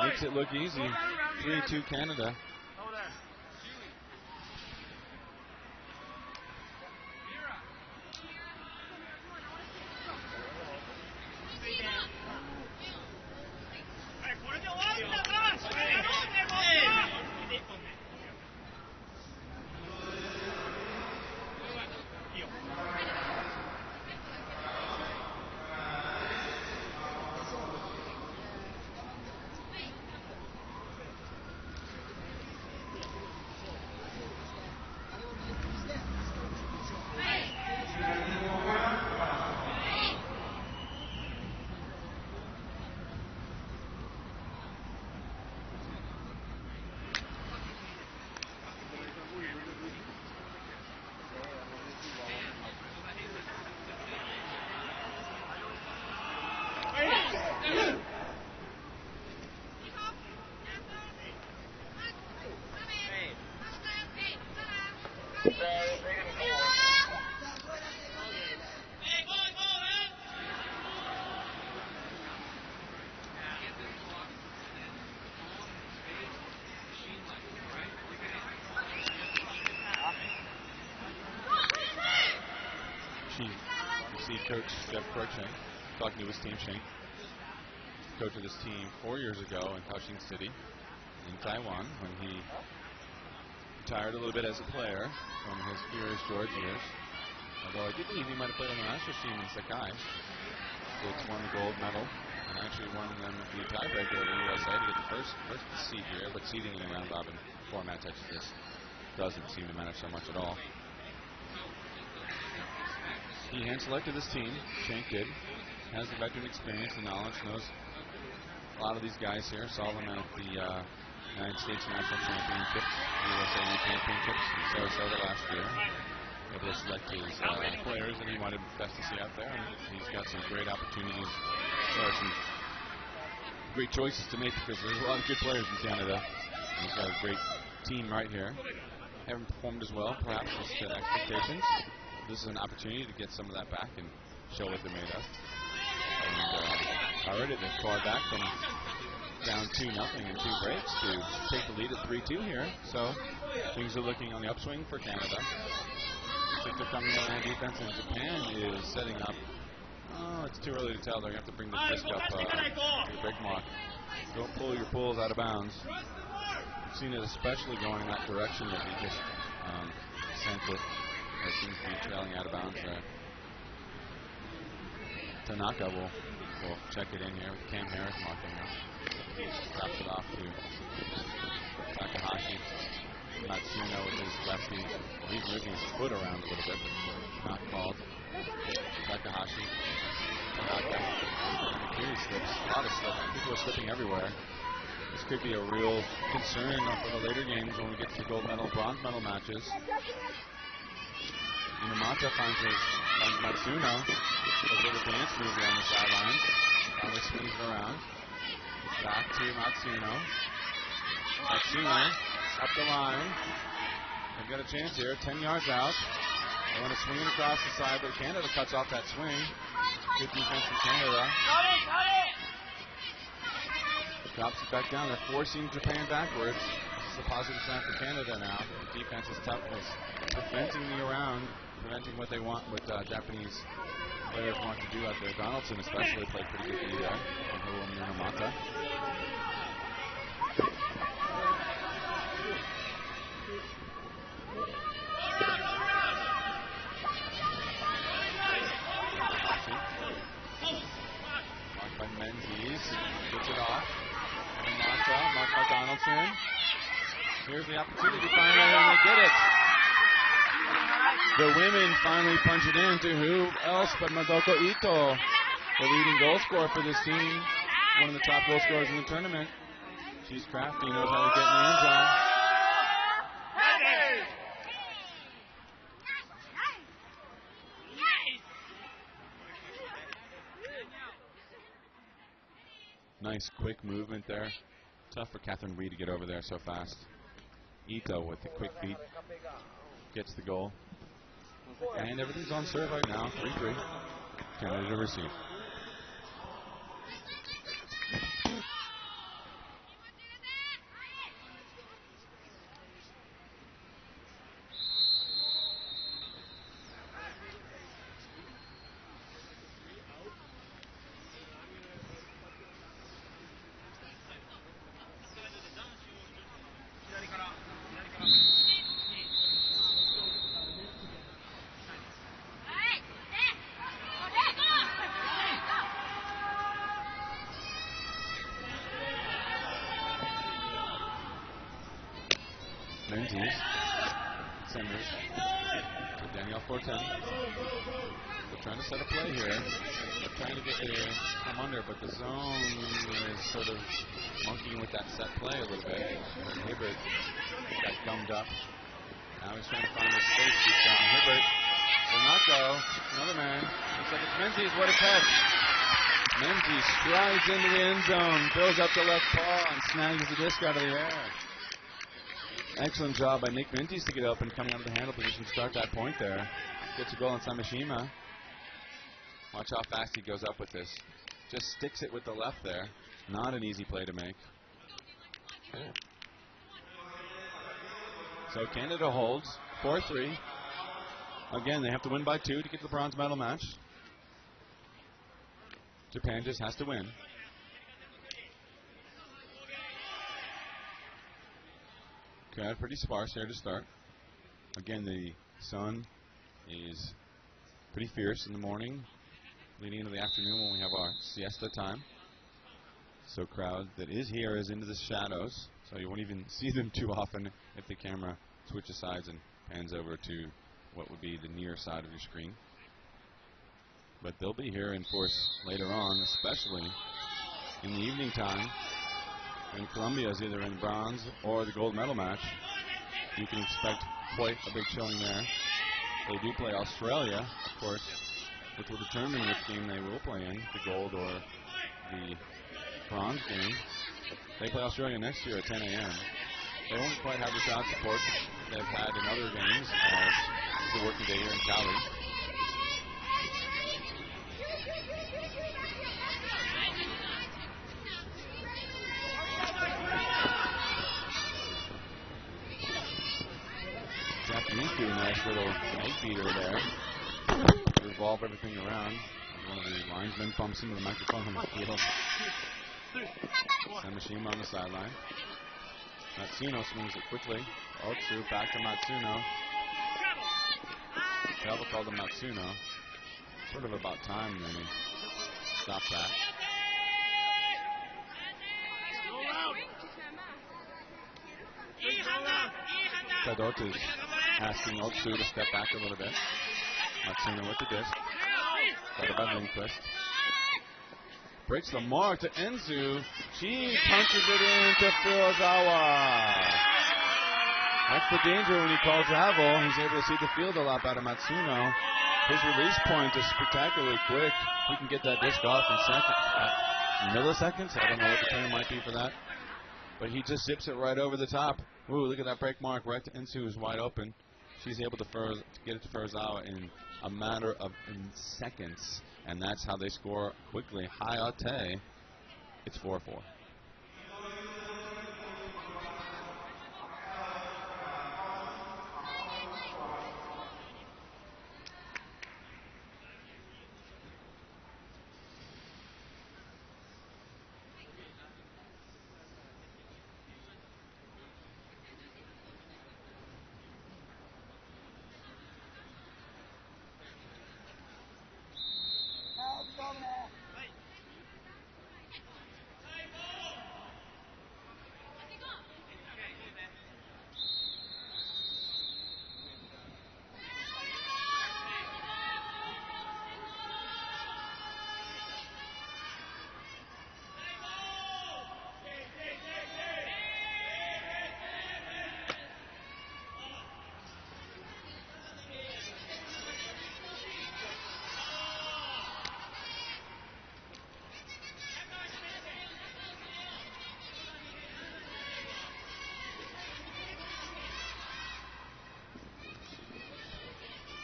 Makes it look easy. 3-2 Canada. Coach Jeff Cruikshank talking to his team. Shank, coach of this team 4 years ago in Kaohsiung City in Taiwan when he retired a little bit as a player from his Furious George years. Although I do believe he might have played on the Masters team in Sakai. It's won the gold medal and actually won them the tiebreaker over the USA to get the first seed here, but seeding in a round robin format such as this doesn't seem to matter so much at all. He hand-selected this team. Shank did. Has the veteran experience and knowledge. Knows a lot of these guys here. Saw them at the United States National Championships, USA Championships in Sarasota last year. Able to select his players that he wanted best to see out there. And he's got some great opportunities, or some great choices to make because there's a lot of good players in Canada. He's got a great team right here. Haven't performed as well, perhaps, as to expectations. This is an opportunity to get some of that back and show what they're made of. And already they've clawed back from down 2-0 in 2 breaks to take the lead at 3-2 here. So things are looking on the upswing for Canada. Looks like they're coming out on defense, and Japan is setting up. Oh, it's too early to tell. They're going to have to bring the fist up to the big mark. Don't pull your pulls out of bounds. We've seen it especially going in that direction that he just sent it. That seems to be trailing out of bounds there. Tanaka will check it in here with Cam Harris marking up. Drops it off to Takahashi. Matsuno with his lefty. He's moving his foot around a little bit, but not called. Takahashi. Tanaka. Here he slips. A lot of slipping. People are slipping everywhere. This could be a real concern for the later games when we get to the gold medal, bronze medal matches. Inamata finds Matsuno. Does a little dance move here on the sidelines. Finally swings it around. Back to Matsuno. Matsuno up the line. They've got a chance here. 10 yards out. They want to swing it across the side, but Canada cuts off that swing. Good defense from Canada. Drops it back down. They're forcing Japan backwards. This is a positive sign for Canada now. The defense is tough. It's preventing the around. Preventing what they want, what Japanese players want to do out there. Donaldson especially played pretty good D there. And Minamata. Marked by Menzies. Gets it off. Minamata. Marked by Donaldson. Here's the opportunity finally, and they get it. The women finally punch it in to who else but Madoko Ito, the leading goal scorer for this team, one of the top goal scorers in the tournament. She's crafty, knows how to get in the end zone. Nice quick movement there. Tough for Catherine Reed to get over there so fast. Ito with the quick feet gets the goal. And everything's on serve right now. 3-3. Canada to receive. Menzies. Senders. To Danielle Fortin. They're trying to set a play here. They're trying to get the come under, but the zone is sort of monkeying with that set play a little bit. Hibbert got gummed up. Now he's trying to find his space deep down. Hibbert will not go. Another man. Looks like it's Menzies. What a catch. Menzies strides into the end zone, throws up the left paw, and snags the disc out of the air. Excellent job by Nick Menzies to get open, coming out of the handle position to start that point there. Gets a goal on Samashima. Watch how fast he goes up with this. Just sticks it with the left there. Not an easy play to make. So Canada holds 4-3. Again, they have to win by 2 to get the bronze medal match. Japan just has to win. Crowd pretty sparse here to start. Again, the sun is pretty fierce in the morning, leading into the afternoon when we have our siesta time. So crowd that is here is into the shadows, so you won't even see them too often if the camera switches sides and pans over to what would be the near side of your screen. But they'll be here in force later on, especially in the evening time when Colombia is either in the bronze or the gold medal match. You can expect quite a big showing there. They do play Australia, of course, which will determine which game they will play in, the gold or the bronze game. They play Australia next year at 10 a.m. They won't quite have the crowd support they've had in other games, as it's a working day here in Cali. Japanese do a nice little egg beater there to revolve everything around. One of the linesmen bumps into the microphone on the field. Samashima on the sideline. Matsuno swings it quickly. Otsu back to Matsuno. Travel called to Matsuno. Sort of about time they stop that. Kadot is asking Otsu to step back a little bit. Matsuno with the disc. Got by Lindquist. Breaks the mark to Enzu. She punches it into Furuzawa. That's the danger when he calls travel. He's able to see the field a lot better. Matsuno. His release point is spectacularly quick. He can get that disc off in milliseconds. I don't know what the term might be for that. But he just zips it right over the top. Ooh, look at that break mark right to Enzu, who's wide open. She's able to get it to Furuzawa in a matter of seconds. And that's how they score quickly. Hayate. It's 4-4.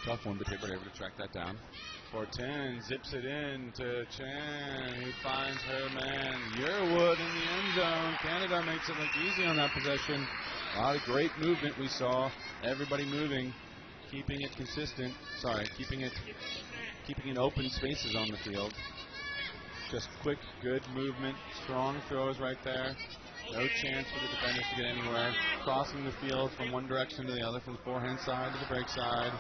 Tough one, but they were able to track that down. Fortin zips it in to Chan, who finds her man Yearwood in the end zone. Canada makes it look easy on that possession. A lot of great movement we saw. Everybody moving, keeping it consistent. Sorry, keeping it open spaces on the field. Just quick, good movement, strong throws right there. No chance for the defenders to get anywhere. Crossing the field from one direction to the other, from the forehand side to the break side.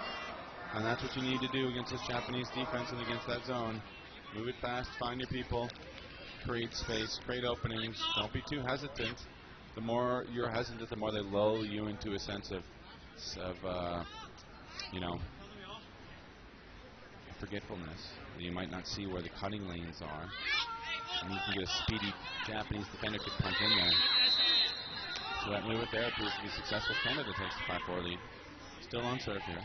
And that's what you need to do against this Japanese defense and against that zone. Move it fast, find your people, create space, create openings. Don't be too hesitant. the more you're hesitant, the more they lull you into a sense of you know, forgetfulness. You might not see where the cutting lanes are. And you can get a speedy Japanese defender could punch in there. So that move there proves to be successful. Canada takes the 5-4 lead. Still on serve here.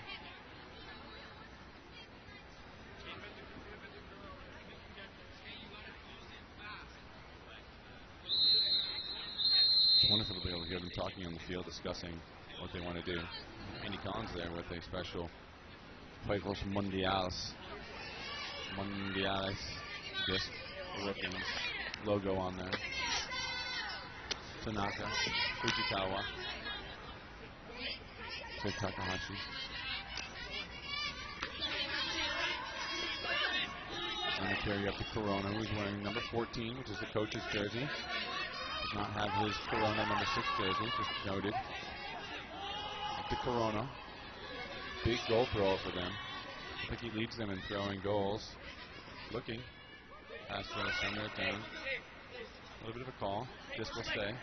It's wonderful to be able to hear them talking on the field, discussing what they want to do. Andy Collins there with a special Juegos Mundiales disc, looking logo on there. Tanaka, Fujikawa, so Takahashi. And the carry up to Corona, who's wearing number 14, which is the coach's jersey. Does not have his Corona number 6 jersey, just noted. Up to Corona. Big goal throw for them. I think he leads them in throwing goals. Looking. Pass to send it down. A little bit of a call. This will stay.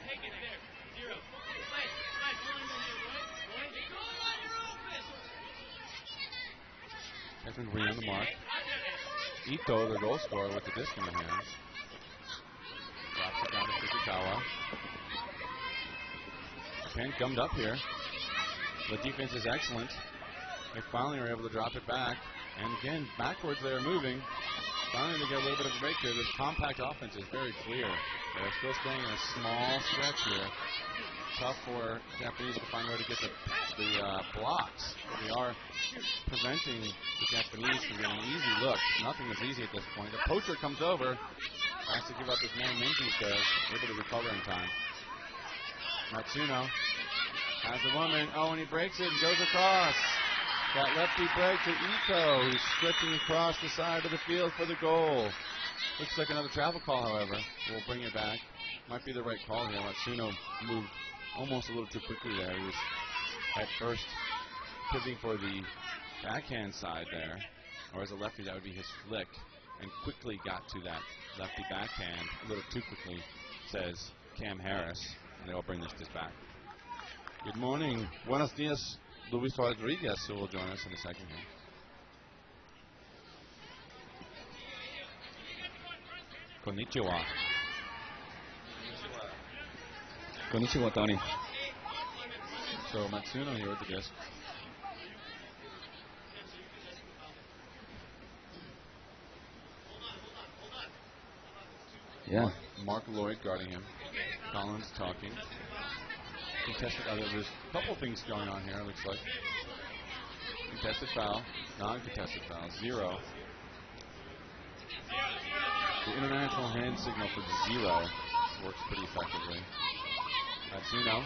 Catherine Green on the mark. Ito, the goal scorer, with the disc in the hands. Drops it down to Fujikawa. Japan gummed up here. The defense is excellent. They finally are able to drop it back. And again, backwards they are moving. Finally they get a little bit of a break here. This compact offense is very clear. They're still staying in a small stretch here. Tough for Japanese to find a way to get the blocks. They are preventing the Japanese from getting easy looks. Nothing is easy at this point. The poacher comes over, has to give up his man. Menzies does, able to recover in time. Matsuno has a woman. Oh, and he breaks it and goes across. That lefty break to Ito, who's stretching across the side of the field for the goal. Looks like another travel call, however. We'll bring it back. Might be the right call here. Matsuno moved almost a little too quickly there. He was at first pivoting for the backhand side there, or as a lefty, that would be his flick, and quickly got to that lefty backhand a little too quickly, says Cam Harris, and they'll bring this back. Good morning. Buenos dias, Luis Rodriguez, who will join us in a second here. Konnichiwa. Konnichiwa, Tony. So Matsuno here with the disc. Yeah. Mark Lloyd guarding him. Collins talking. Contested. There's a couple things going on here, it looks like. Contested foul. Non-contested foul. 0. The international hand signal for 0 works pretty effectively. Matsuno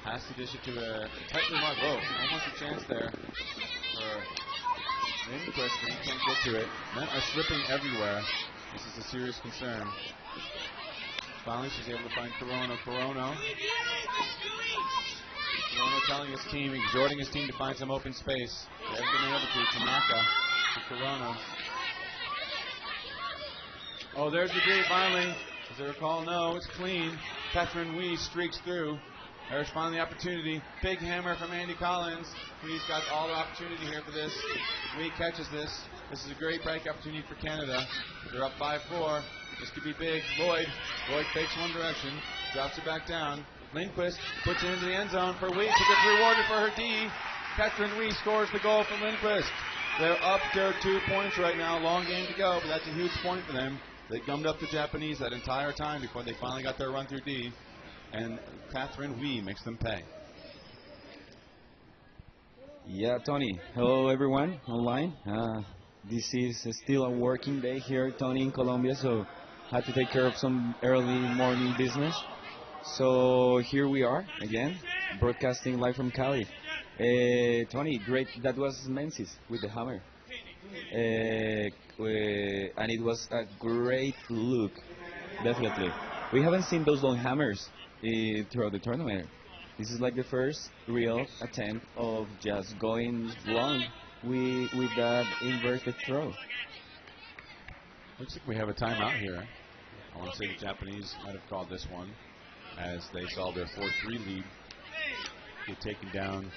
has to dish it to a tightly marked. Whoa, almost a chance there for Lindquist, but he can't get to it. Men are slipping everywhere. This is a serious concern. Finally, she's able to find Corona. Corona telling his team, exhorting his team to find some open space. They haven't been able to. Tanaka to Corona. Oh, there's the D finally. Is there a call? No, it's clean. Catherine Wee streaks through. There's finally the opportunity. Big hammer from Andy Collins. Wee's got all the opportunity here for this. Wee catches this. This is a great break opportunity for Canada. They're up 5-4. This could be big. Lloyd fakes one direction, drops it back down. Lindquist puts it into the end zone for Wee. She gets rewarded for her D. Catherine Wee scores the goal for Lindquist. They're up to 2 points right now. Long game to go, but that's a huge point for them. They gummed up the Japanese that entire time before they finally got their run through D. And Catherine Wee makes them pay. Yeah, Tony. Hello, everyone online. This is still a working day here, Tony, in Colombia, so had to take care of some early morning business. So here we are again, broadcasting live from Cali. Tony, great. That was Menzies with the hammer. And it was a great look, definitely. We haven't seen those long hammers throughout the tournament. This is like the first real attempt of just going long with that inverted throw. Looks like we have a timeout here. I want to say the Japanese might have called this one. as they saw their 4-3 lead get taken down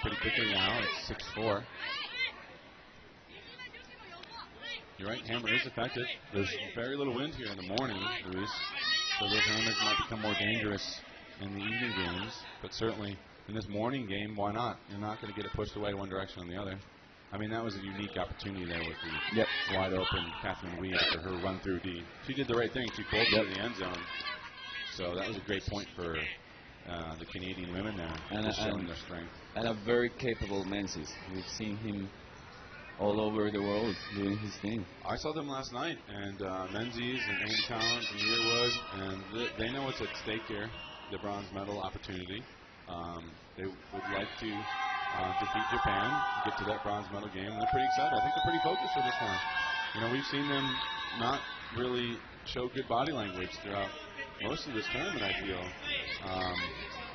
pretty quickly now. It's 6-4. You're right, hammer is effective. There's very little wind here in the morning, Luis, so those hammers might become more dangerous in the evening games, but certainly in this morning game, why not? You're not going to get it pushed away one direction or the other. I mean, that was a unique opportunity there with the wide open Catherine Wee after her run through D. She did the right thing. She pulled through the end zone. So that was a great point for the Canadian women there, just showing their strength. And a very capable Menzies. We've seen him all over the world doing his thing. I saw them last night, and Menzies and Andy Collins and Yearwood, and they know what's at stake here, the bronze medal opportunity. They would like to defeat Japan, get to that bronze medal game, and they're pretty excited. I think they're pretty focused for this one. You know, we've seen them not really show good body language throughout most of this tournament, I feel.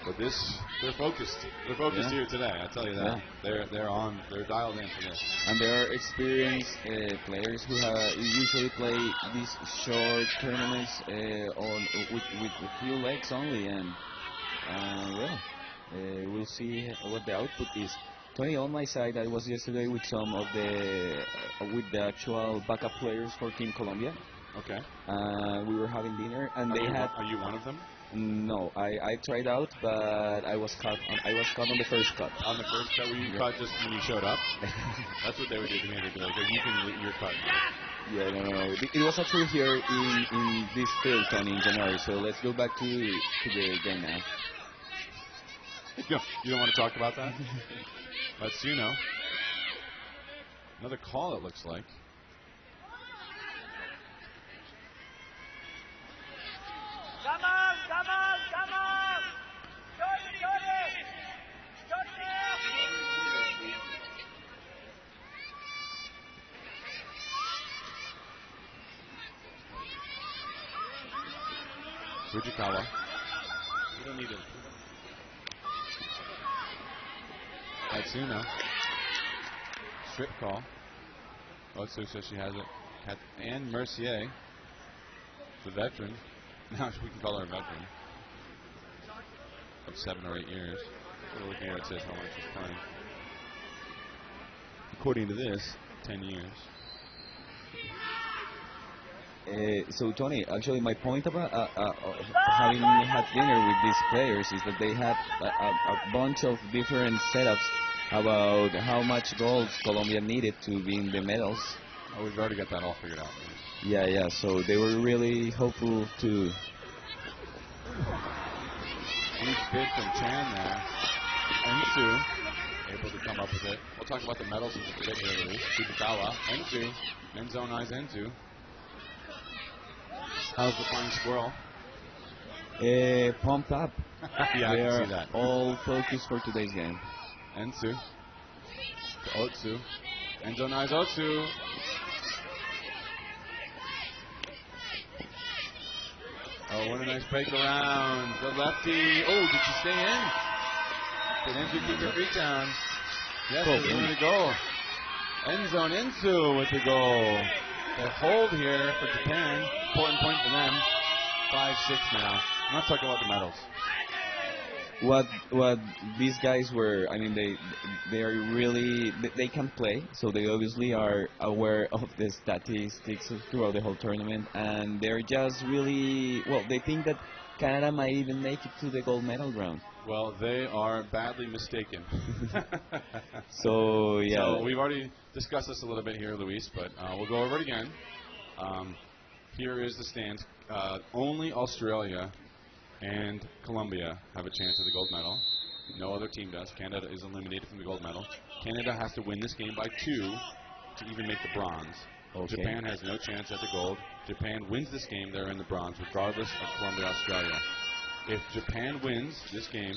But they're focused. They're focused here today. I tell you that. Yeah. They're dialed in for this. And they are experienced players who usually play these short tournaments with a few legs only, and we'll see what the output is. Tony, on my side, I was yesterday with some of with the actual backup players for Team Colombia. Okay. We were having dinner, and Are you one of them? No, I tried out, but I was caught on the first cut. On the first cut, were you caught just when you showed up? That's what they would do to me. They'd be like, you're cut. Yeah, no. It was actually here in this field, Tony, in January. So let's go back to the game now. You don't want to talk about that? That's another call, it looks like. Come on! Johnny! Fujikawa. We don't need it. Tatsuna. Strip call. Otsu says she has it. Anne Mercier, the veteran. Now we can call her a veteran. Of 7 or 8 years. We're looking at it says how much she's playing. According to this, 10 years. So Tony, actually my point about having had dinner with these players is that they had a bunch of different setups about how much goals Colombia needed to win the medals. Oh, we've already got that all figured out. Yeah. So they were really hopeful to. Huge bid from Chan there. Ensu able to come up with it. We'll talk about the medals in a bit here, Luis. Fujikawa. Ensu. Men's zone eyes Ensu. How's the flying squirrel? Pumped up. Yeah, they I are can see that. all focused for today's game. Ensu. To Otsu. End zone eyes Otsu. Oh, what a nice break around. The lefty. Oh, did she stay in? Did Ensu keep her feet down? Yes, she's going to goal. End zone Ensu with the goal. The hold here for Japan. Important point for them. 5-6 now. I'm not talking about the medals. What these guys were, I mean, they are really, they can play, so they obviously are aware of the statistics throughout the whole tournament, and they're just really, they think that Canada might even make it to the gold medal round. Well, they are badly mistaken. So we've already discussed this a little bit here, Luis, but we'll go over it again. Here is the stands. Only Australia and Colombia have a chance at the gold medal. No other team does. Canada is eliminated from the gold medal. Canada has to win this game by 2 to even make the bronze. Okay. Japan has no chance at the gold. Japan wins this game, they're in the bronze, regardless of Colombia, Australia. If Japan wins this game,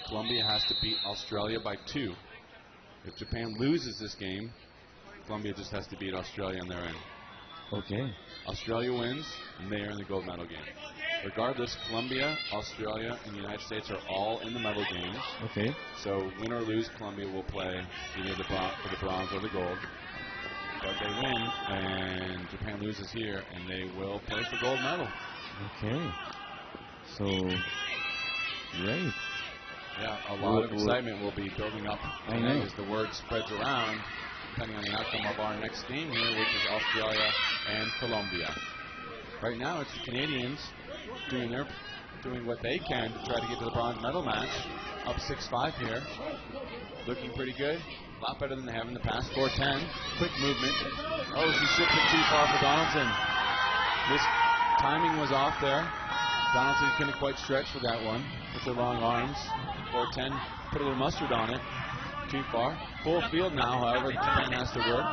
Colombia has to beat Australia by 2. If Japan loses this game, Colombia just has to beat Australia and they're in. Okay. Australia wins, and they are in the gold medal game. Regardless, Colombia, Australia, and the United States are all in the medal games. Okay. So win or lose, Colombia will play either for the bronze or the gold. But they win, and Japan loses here, and they will play for gold medal. Okay. So, great. Yeah, a lot of excitement will be building up as the word spreads around, depending on the outcome of our next game here, which is Australia and Colombia. Right now, it's the Canadians doing what they can to try to get to the bronze medal match. Up 6-5 here, looking pretty good. A lot better than they have in the past. 4-10, quick movement. Oh, she shipped it too far for Donaldson. This timing was off there. Donaldson couldn't quite stretch for that one with her long arms. 4-10, put a little mustard on it. Too far. Full field now, however, Japan has to work.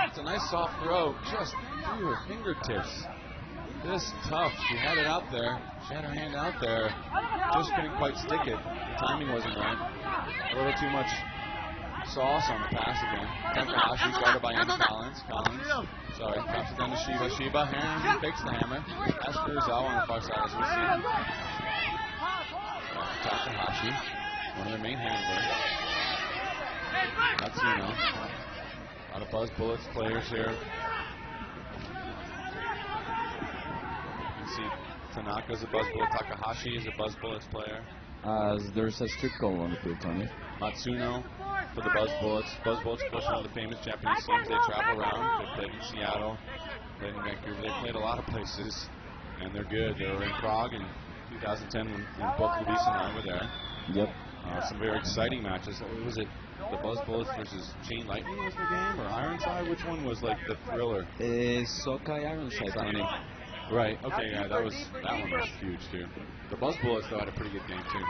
It's a nice soft throw, just through her fingertips. This tough. She had it out there. She had her hand out there. Just couldn't quite stick it. The timing wasn't right. A little too much sauce on the pass again. Takahashi guarded by Collins. Sorry, drops it down to Shiba. Shiba, hand, fakes the hammer. That's Kurosawa on the far side as we see. Takahashi, one of their main handlers. Matsuno. A lot of Buzz Bullets players here. You can see Tanaka's a Buzz Bullet. Takahashi is a Buzz Bullets player. There's a strip goal on the field, Tony. Matsuno for the Buzz Bullets. Buzz Bullets, of course, one of the famous Japanese teams. They travel around. They played in Seattle, played in Vancouver. They played a lot of places, and they're good. They were in Prague in 2010 when both Luis and I were there. Yep. Some very exciting matches. What was it? The Buzz Bullets versus Chain Lightning was the game, or Ironside? Which one was like the thriller? Sokai Ironside, Tony. Right. Okay. Yeah, that one was huge too. The Buzz Bullets though had a pretty good game too.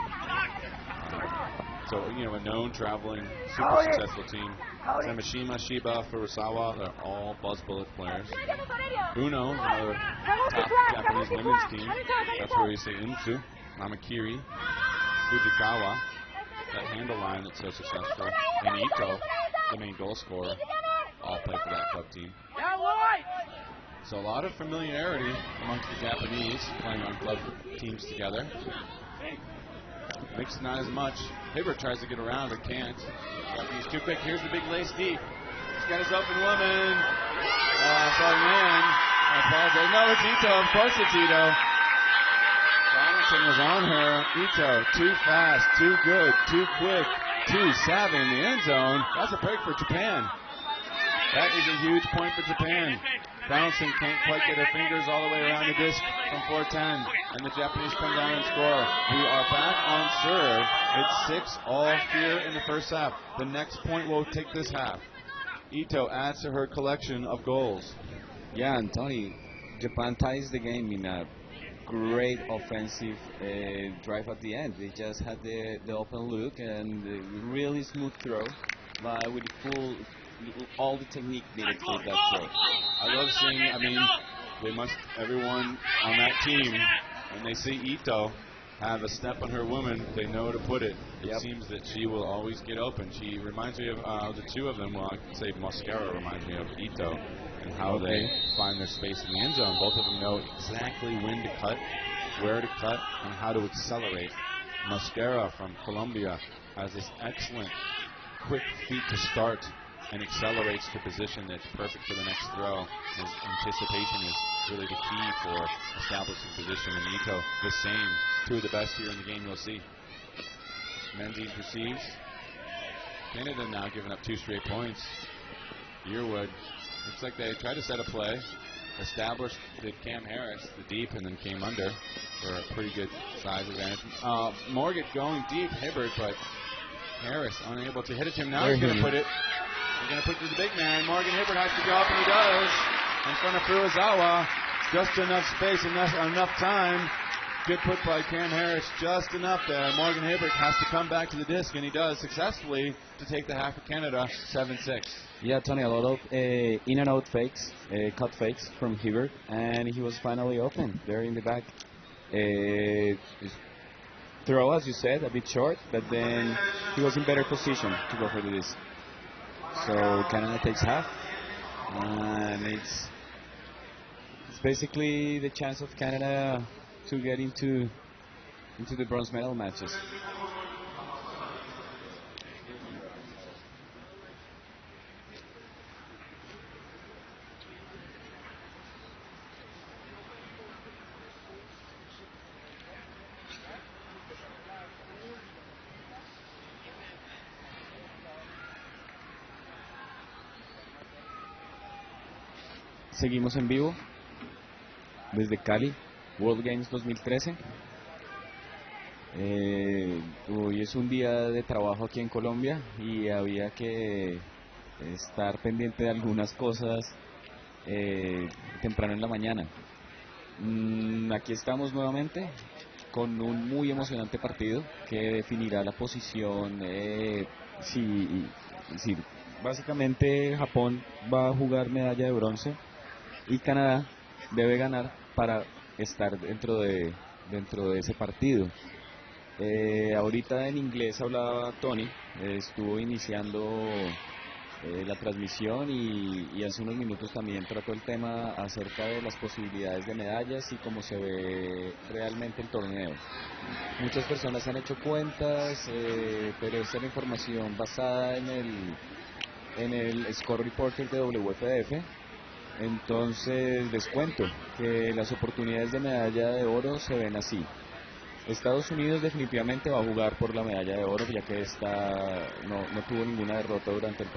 So a known traveling, super successful team. Samashima, Shiba, Furusawa, they're all Buzz Bullet players. Uno, another top Japanese women's team. That's where you say Unsu, Namakiri, Fujikawa, that handle line that's so successful, and Ito, the main goal scorer, all play for that club team. So a lot of familiarity amongst the Japanese playing on club teams together. Mixed not as much. Hibbert tries to get around but can't. Japanese too quick. Here's the big lace deep. He's got his open woman. Sorry, man. I apologize. No, it's Ito. Of course it's Ito. Donaldson was on her. Ito, too fast, too good, too quick, too savvy in the end zone. That's a break for Japan. That is a huge point for Japan. Donaldson can't quite get her fingers all the way around the disc from 4-10, and the Japanese come down and score. We are back on serve. It's 6-all here in the first half. The next point will take this half. Ito adds to her collection of goals. Yeah, and Tony, Japan ties the game in a great offensive drive at the end. They just had the open look and the really smooth throw, with all the technique needed for that throw. I love seeing, everyone on that team, when they see Ito have a step on her woman, they know to put it. It seems that she will always get open. She reminds me of the two of them. Well, I could say Mosquera reminds me of Ito and how they find their space in the end zone. Both of them know exactly when to cut, where to cut, and how to accelerate. Mosquera from Colombia has this excellent quick feet to start and accelerates to position that's perfect for the next throw. His anticipation is really the key for establishing position. And Ito, the same. Two of the best here in the game you'll see. Menzine receives. Canada now giving up 2 straight points. Yearwood. Looks like they tried to set a play. Established did Cam Harris, the deep, and then came under for a pretty good size advantage. Morgan going deep, Hibbert, but Harris unable to hit it to him. Now he's going to put it. He's going to put it to the big man. Morgan Hibbert has to drop, and he does. In front of Furusawa. Just enough space, enough time. Good put by Cam Harris, just enough there. Morgan Hibbert has to come back to the disc, and he does successfully to take the half of Canada, 7-6. Yeah, Tony, a lot of in and out fakes, cut fakes from Hibbert, and he was finally open there in the back. Throw, as you said, a bit short, but then he was in better position to go for the disc. So Canada takes half, and it's basically the chance of Canada to get into the bronze medal matches. seguimos en vivo desde Cali, World Games 2013. Hoy es un día de trabajo aquí en Colombia y había que estar pendiente de algunas cosas temprano en la mañana. Aquí estamos nuevamente con un muy emocionante partido que definirá la posición. Si básicamente Japón va a jugar medalla de bronce y Canadá debe ganar para estar dentro de ese partido. Ahorita en inglés hablaba Tony, estuvo iniciando la transmisión y hace unos minutos también trató el tema acerca de las posibilidades de medallas y cómo se ve realmente el torneo. Muchas personas han hecho cuentas, pero esta es la información basada en el Score Reporter de WPF. Entonces les cuento que las oportunidades de medalla de oro se ven así. Estados Unidos definitivamente va a jugar por la medalla de oro, ya que no tuvo ninguna derrota durante el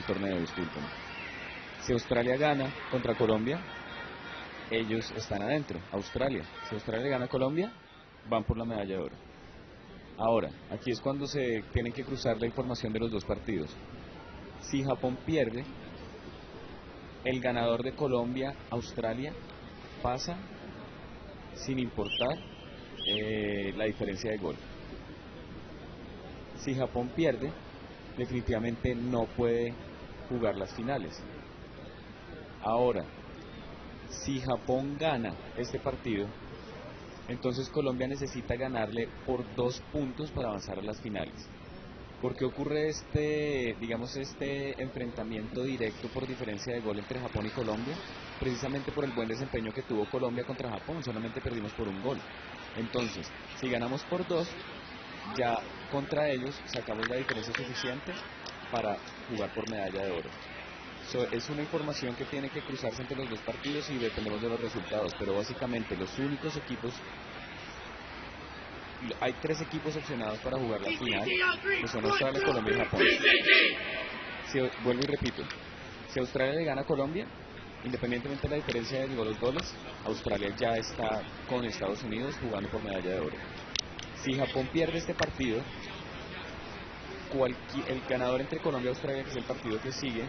torneo, disculpen. Si Australia gana contra Colombia, ellos están adentro, Australia. Si Australia gana a Colombia, van por la medalla de oro. Ahora, aquí es cuando se tienen que cruzar la información de los dos partidos. Si Japón pierde, el ganador de Colombia-Australia pasa sin importar la diferencia de gol. Si Japón pierde, definitivamente no puede jugar las finales. Ahora, si Japón gana este partido, entonces Colombia necesita ganarle por 2 puntos para avanzar a las finales. ¿Por qué ocurre este enfrentamiento directo por diferencia de gol entre Japón y Colombia? Precisamente por el buen desempeño que tuvo Colombia contra Japón, solamente perdimos por 1 gol. Entonces, si ganamos por 2, ya contra ellos sacamos la diferencia suficiente para jugar por medalla de oro. Es una información que tiene que cruzarse entre los dos partidos y dependemos de los resultados, pero básicamente los únicos equipos, hay 3 equipos opcionados para jugar la final, que son Australia, Colombia y Japón. Vuelvo y repito, si Australia le gana a Colombia, independientemente de la diferencia de los goles, Australia ya está con Estados Unidos jugando por medalla de oro. Si Japón pierde este partido, el ganador entre Colombia y Australia, que es el partido que sigue,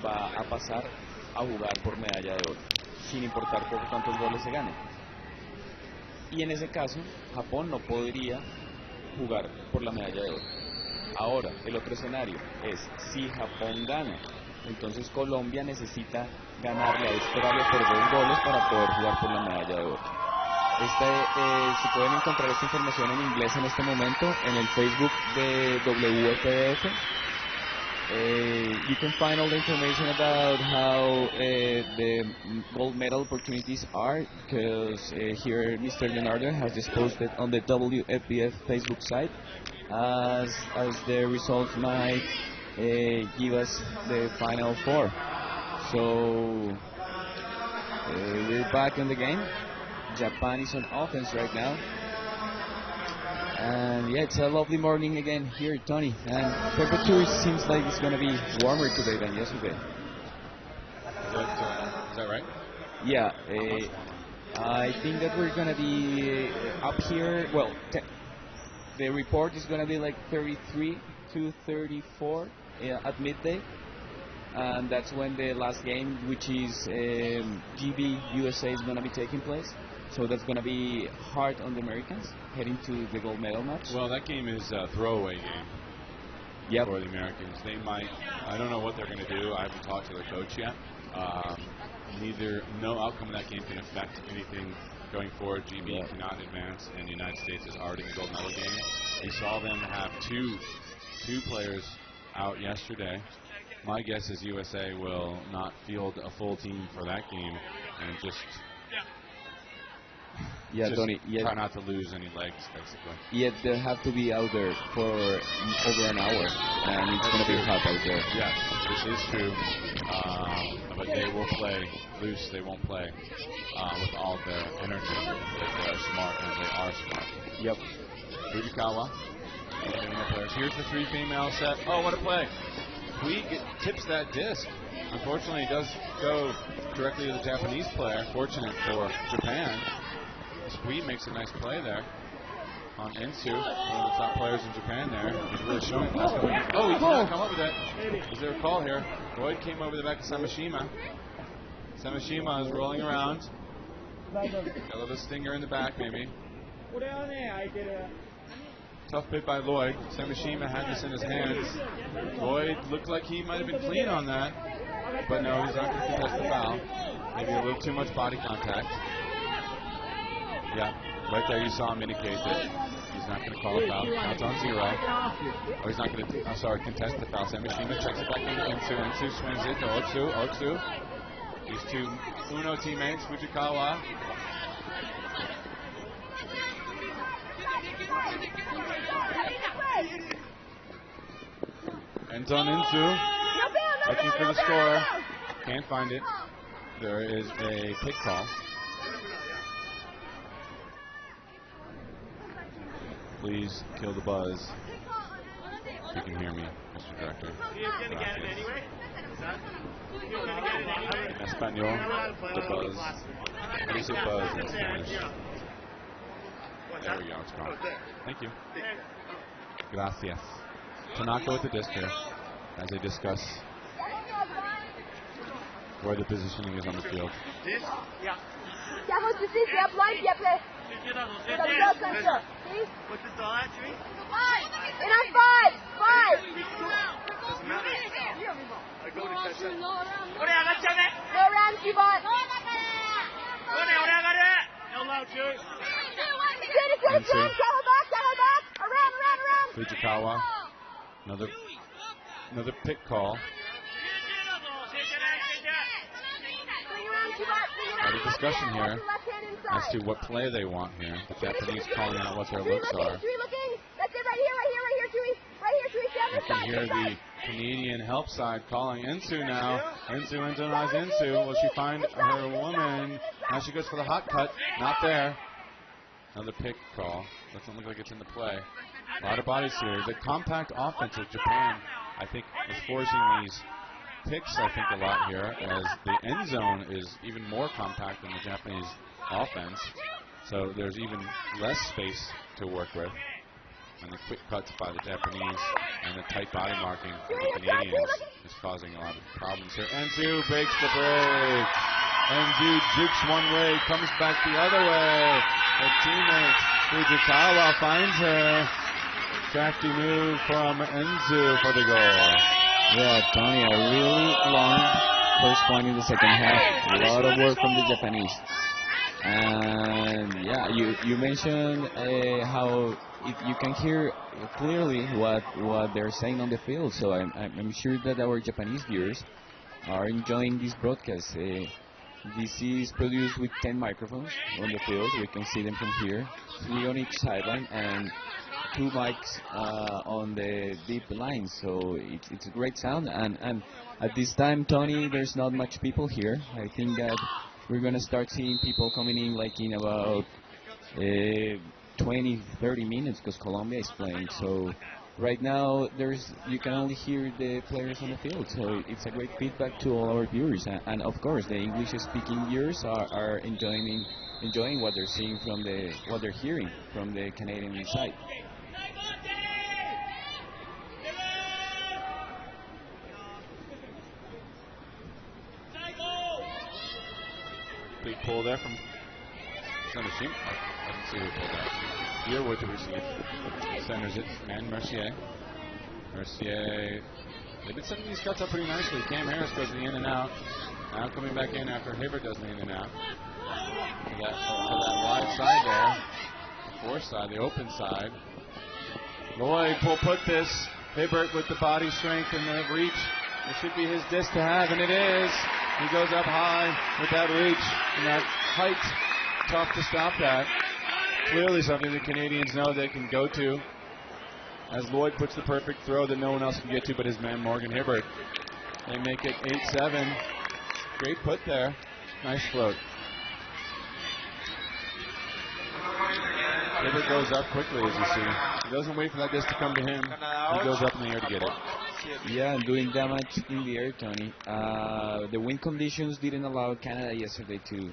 va a pasar a jugar por medalla de oro, sin importar por cuántos goles se ganen. Y en ese caso, Japón no podría jugar por la medalla de oro. Ahora, el otro escenario es, si Japón gana, entonces Colombia necesita ganarle a Australia por 2 goles para poder jugar por la medalla de oro. Si pueden encontrar esta información en inglés en este momento, en el Facebook de WPF, you can find all the information about how the gold medal opportunities are, because here Mr. Leonardo has just posted on the WFBF Facebook site as the results might give us the final 4. So we're back in the game. Japan is on offense right now. And yeah, it's a lovely morning again here, Tony. And temperature seems like it's going to be warmer today than yesterday. Is that right? Yeah, I think that we're going to be up here. Well, the report is going to be like 33 to 34 at midday. And that's when the last game, which is GB USA, is going to be taking place. So that's going to be hard on the Americans heading to the gold medal match. Well, that game is a throwaway game for the Americans. They might, I don't know what they're going to do. I haven't talked to the coach yet. No outcome of that game can affect anything going forward. GB cannot advance, and the United States is already in the gold medal game. We saw them have two players out yesterday. My guess is USA will not field a full team for that game and just Tony, try not to lose any legs, basically. Yet they have to be out there for over an hour, and it's going to be hot out there. Yes, this is true. But they will play loose. They won't play with all the energy. They are smart, and they are smart. Yep. Fujikawa. Here's the 3 female set. Oh, what a play. Puig tips that disc. Unfortunately, it does go directly to the Japanese player. Fortunate for Japan. Sweet makes a nice play there on Ensu, one of the top players in Japan there. He's really showing it last couple of years. Oh, he did not come up with that. Is there a call here? Lloyd came over the back of Samashima. Samashima is rolling around. Got a little stinger in the back, maybe. Tough bit by Lloyd. Samashima had this in his hands. Lloyd looked like he might have been clean on that. But no, he's not going to contest the foul. Maybe a little too much body contact. Yeah, right there you saw him indicate that he's not going to call a foul. Now it's on 0. Or he's not going to, contest the foul. Samashima checks it back into Ensu. Ensu swings it to Otsu. These two Uno teammates, Fujikawa. Ends on Ensu. Looking for the score. Can't find it. There is a pick call. Please kill the buzz. If you can hear me, Mr. Director. In Espanol, the buzz. How do you say buzz in Spanish? There we go, it's gone. Thank you. Gracias. Tanaka with the disc here as they discuss where the positioning is on the field. Fujikawa, another pick call. A discussion here as to what play they want here. The Japanese calling out what their looks are. You can hear the Canadian help side calling Ensu now. Ensu. Will she find her woman? Now she goes for the hot cut. Not there. Another pick call. Doesn't look like it's in the play. A lot of bodies here. The compact offense of Japan, I think, is forcing these picks, I think, a lot here, as the end zone is even more compact than the Japanese offense. So there's even less space to work with. And the quick cuts by the Japanese and the tight body marking of the Canadians is causing a lot of problems here. Ensu breaks the break. Ensu jukes one way, comes back the other way. Her teammate Fujikawa finds her. Crafty move from Ensu for the goal. Yeah, Tony, a really long first point in the second half. A lot of work from the Japanese. And yeah, you mentioned how you can hear clearly what they're saying on the field. So I'm sure that our Japanese viewers are enjoying this broadcast. This is produced with 10 microphones on the field. We can see them from here, 3 on each sideline, and 2 mics on the deep line. So it's a great sound. And at this time, Tony, there's not much people here. I think that we're going to start seeing people coming in like in about 20-30 minutes because Colombia is playing. So right now you can only hear the players on the field. So it's a great feedback to all our viewers. And of course, the English-speaking viewers are enjoying what they're seeing from what they're hearing from the Canadian side. Big pull there from Samashima. I didn't see who pulled that. Yearwood to receive. Centers it. And Mercier. They've been setting these cuts up pretty nicely. Cam Harris goes the in and out. Now coming back in after Hibbert does the in and out. To that wide side there. The fore side, the open side. Lloyd will put this. Hibbert with the body strength and the reach. It should be his disc to have, and it is. He goes up high with that reach and that height. Tough to stop that. Clearly something the Canadians know they can go to. As Lloyd puts the perfect throw that no one else can get to but his man Morgan Hibbert. They make it 8-7. Great put there. Nice float. Hibbert goes up quickly, as you see. He doesn't wait for that disc to come to him. He goes up in the air to get it. Yeah, doing damage in the air, Tony. The wind conditions didn't allow Canada yesterday to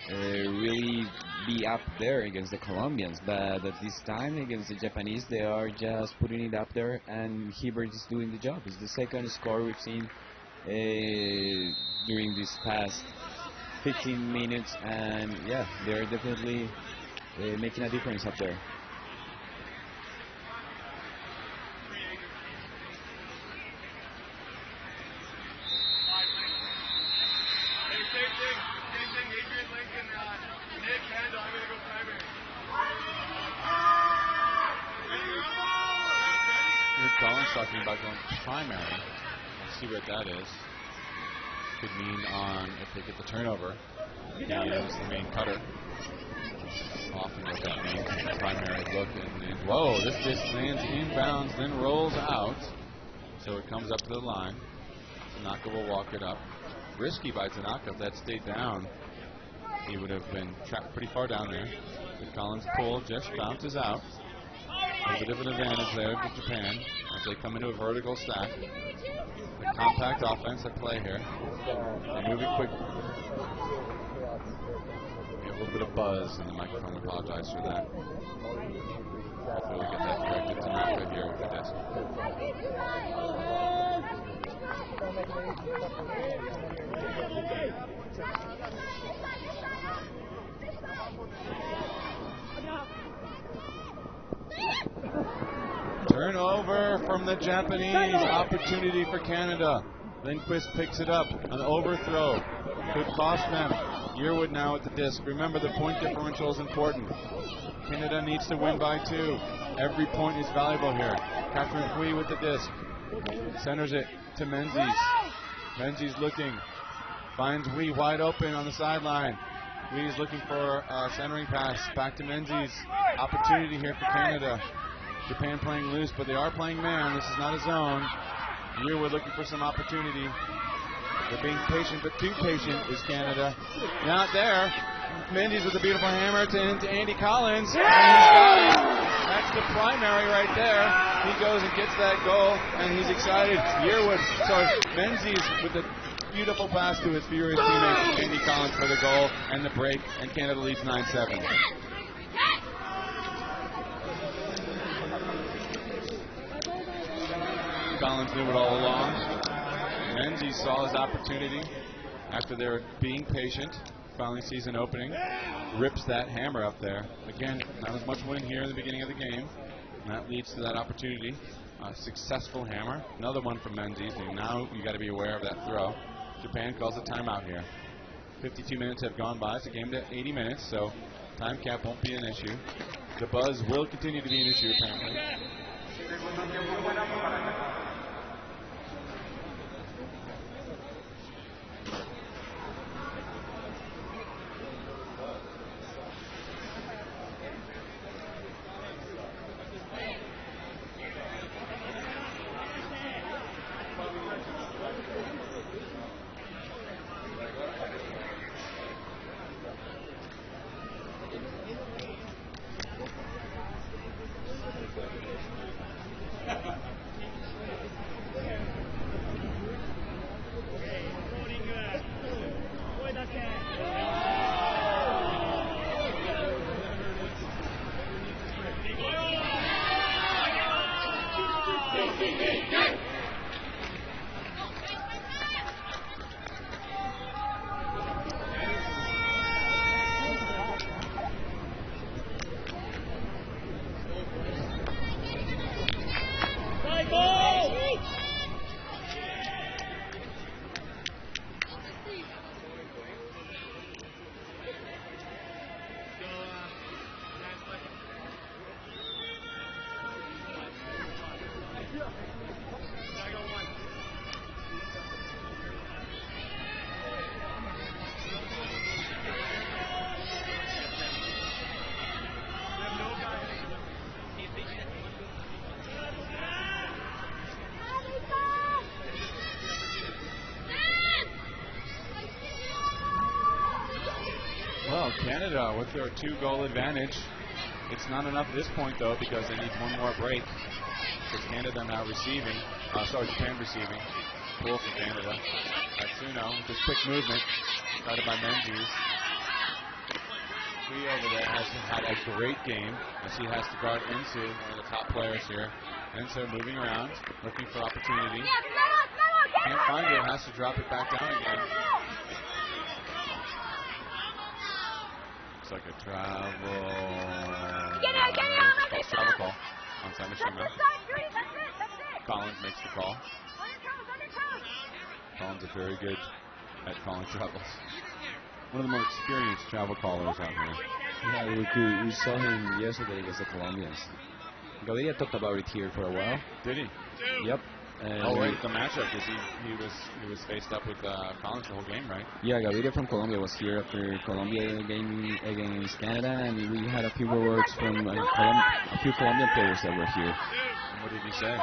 really be up there against the Colombians, but at this time against the Japanese, they are just putting it up there, and Hibbert is doing the job. It's the second score we've seen during this past 15 minutes, and yeah, they're definitely making a difference up there. Collins talking about going primary. Let's see what that is. Could mean on if they get the turnover, he is the main cutter. Often what that means. Primary look and whoa, this just lands inbounds, then rolls out. So it comes up to the line. Tanaka will walk it up. Risky by Tanaka. If that stayed down, he would have been trapped pretty far down there. The Collins pull just bounces out. A bit of an advantage there for Japan as they come into a vertical stack. A compact offense at play here. They're moving quick. A little bit of buzz in the microphone. Apologize for that. Hopefully we'll get that corrected. Tanaka here with the disc. Turnover from the Japanese. Opportunity for Canada. Lindquist picks it up. An overthrow. Could cost them. Yearwood now at the disc. Remember, the point differential is important. Canada needs to win by 2. Every point is valuable here. Catherine Hui with the disc. Centers it to Menzies. Menzies looking. Finds Hui wide open on the sideline. Hui is looking for a centering pass. Back to Menzies. Opportunity here for Canada. Japan playing loose, but they are playing man. This is not a zone. Yearwood looking for some opportunity. They're being patient, but too patient is Canada. Not there. Menzies with a beautiful hammer to Andy Collins. And he's got it. That's the primary right there. He goes and gets that goal, and he's excited. Menzies with a beautiful pass to his furious teammate, Andy Collins, for the goal and the break, and Canada leads 9-7. Collins knew it all along. Menzies saw his opportunity after they're being patient. Finally sees an opening. Rips that hammer up there. Again, not as much wind here in the beginning of the game. And that leads to that opportunity. A successful hammer. Another one from Menzies. And now you got to be aware of that throw. Japan calls a timeout here. 52 minutes have gone by. It's a game to 80 minutes, so time cap won't be an issue. The buzz will continue to be an issue, apparently. Canada with their 2-goal advantage It's not enough at this point, though, because they need one more break. Because Canada now receiving. Japan receiving. Pull for Canada. Matsuno, just quick movement. Guarded by Menzies. Lee over there has had a great game as he has to guard Ensu, one of the top players here. Ensu moving around, looking for opportunity. Can't find it, has to drop it back down again. Looks like a travel. Travel call on Samashima. Collins makes the call. Collins is very good at calling travels. One of the more experienced travel callers out here. Yeah, we saw him yesterday against the Colombians. Gaviria talked about it here for a while. Did he? Yep. Right, the matchup is he was faced up with Collins the whole game, right? Yeah, Gaviria from Colombia was here after Colombia game against Canada, and we had a few words from a few Colombian players that were here. And what did he say?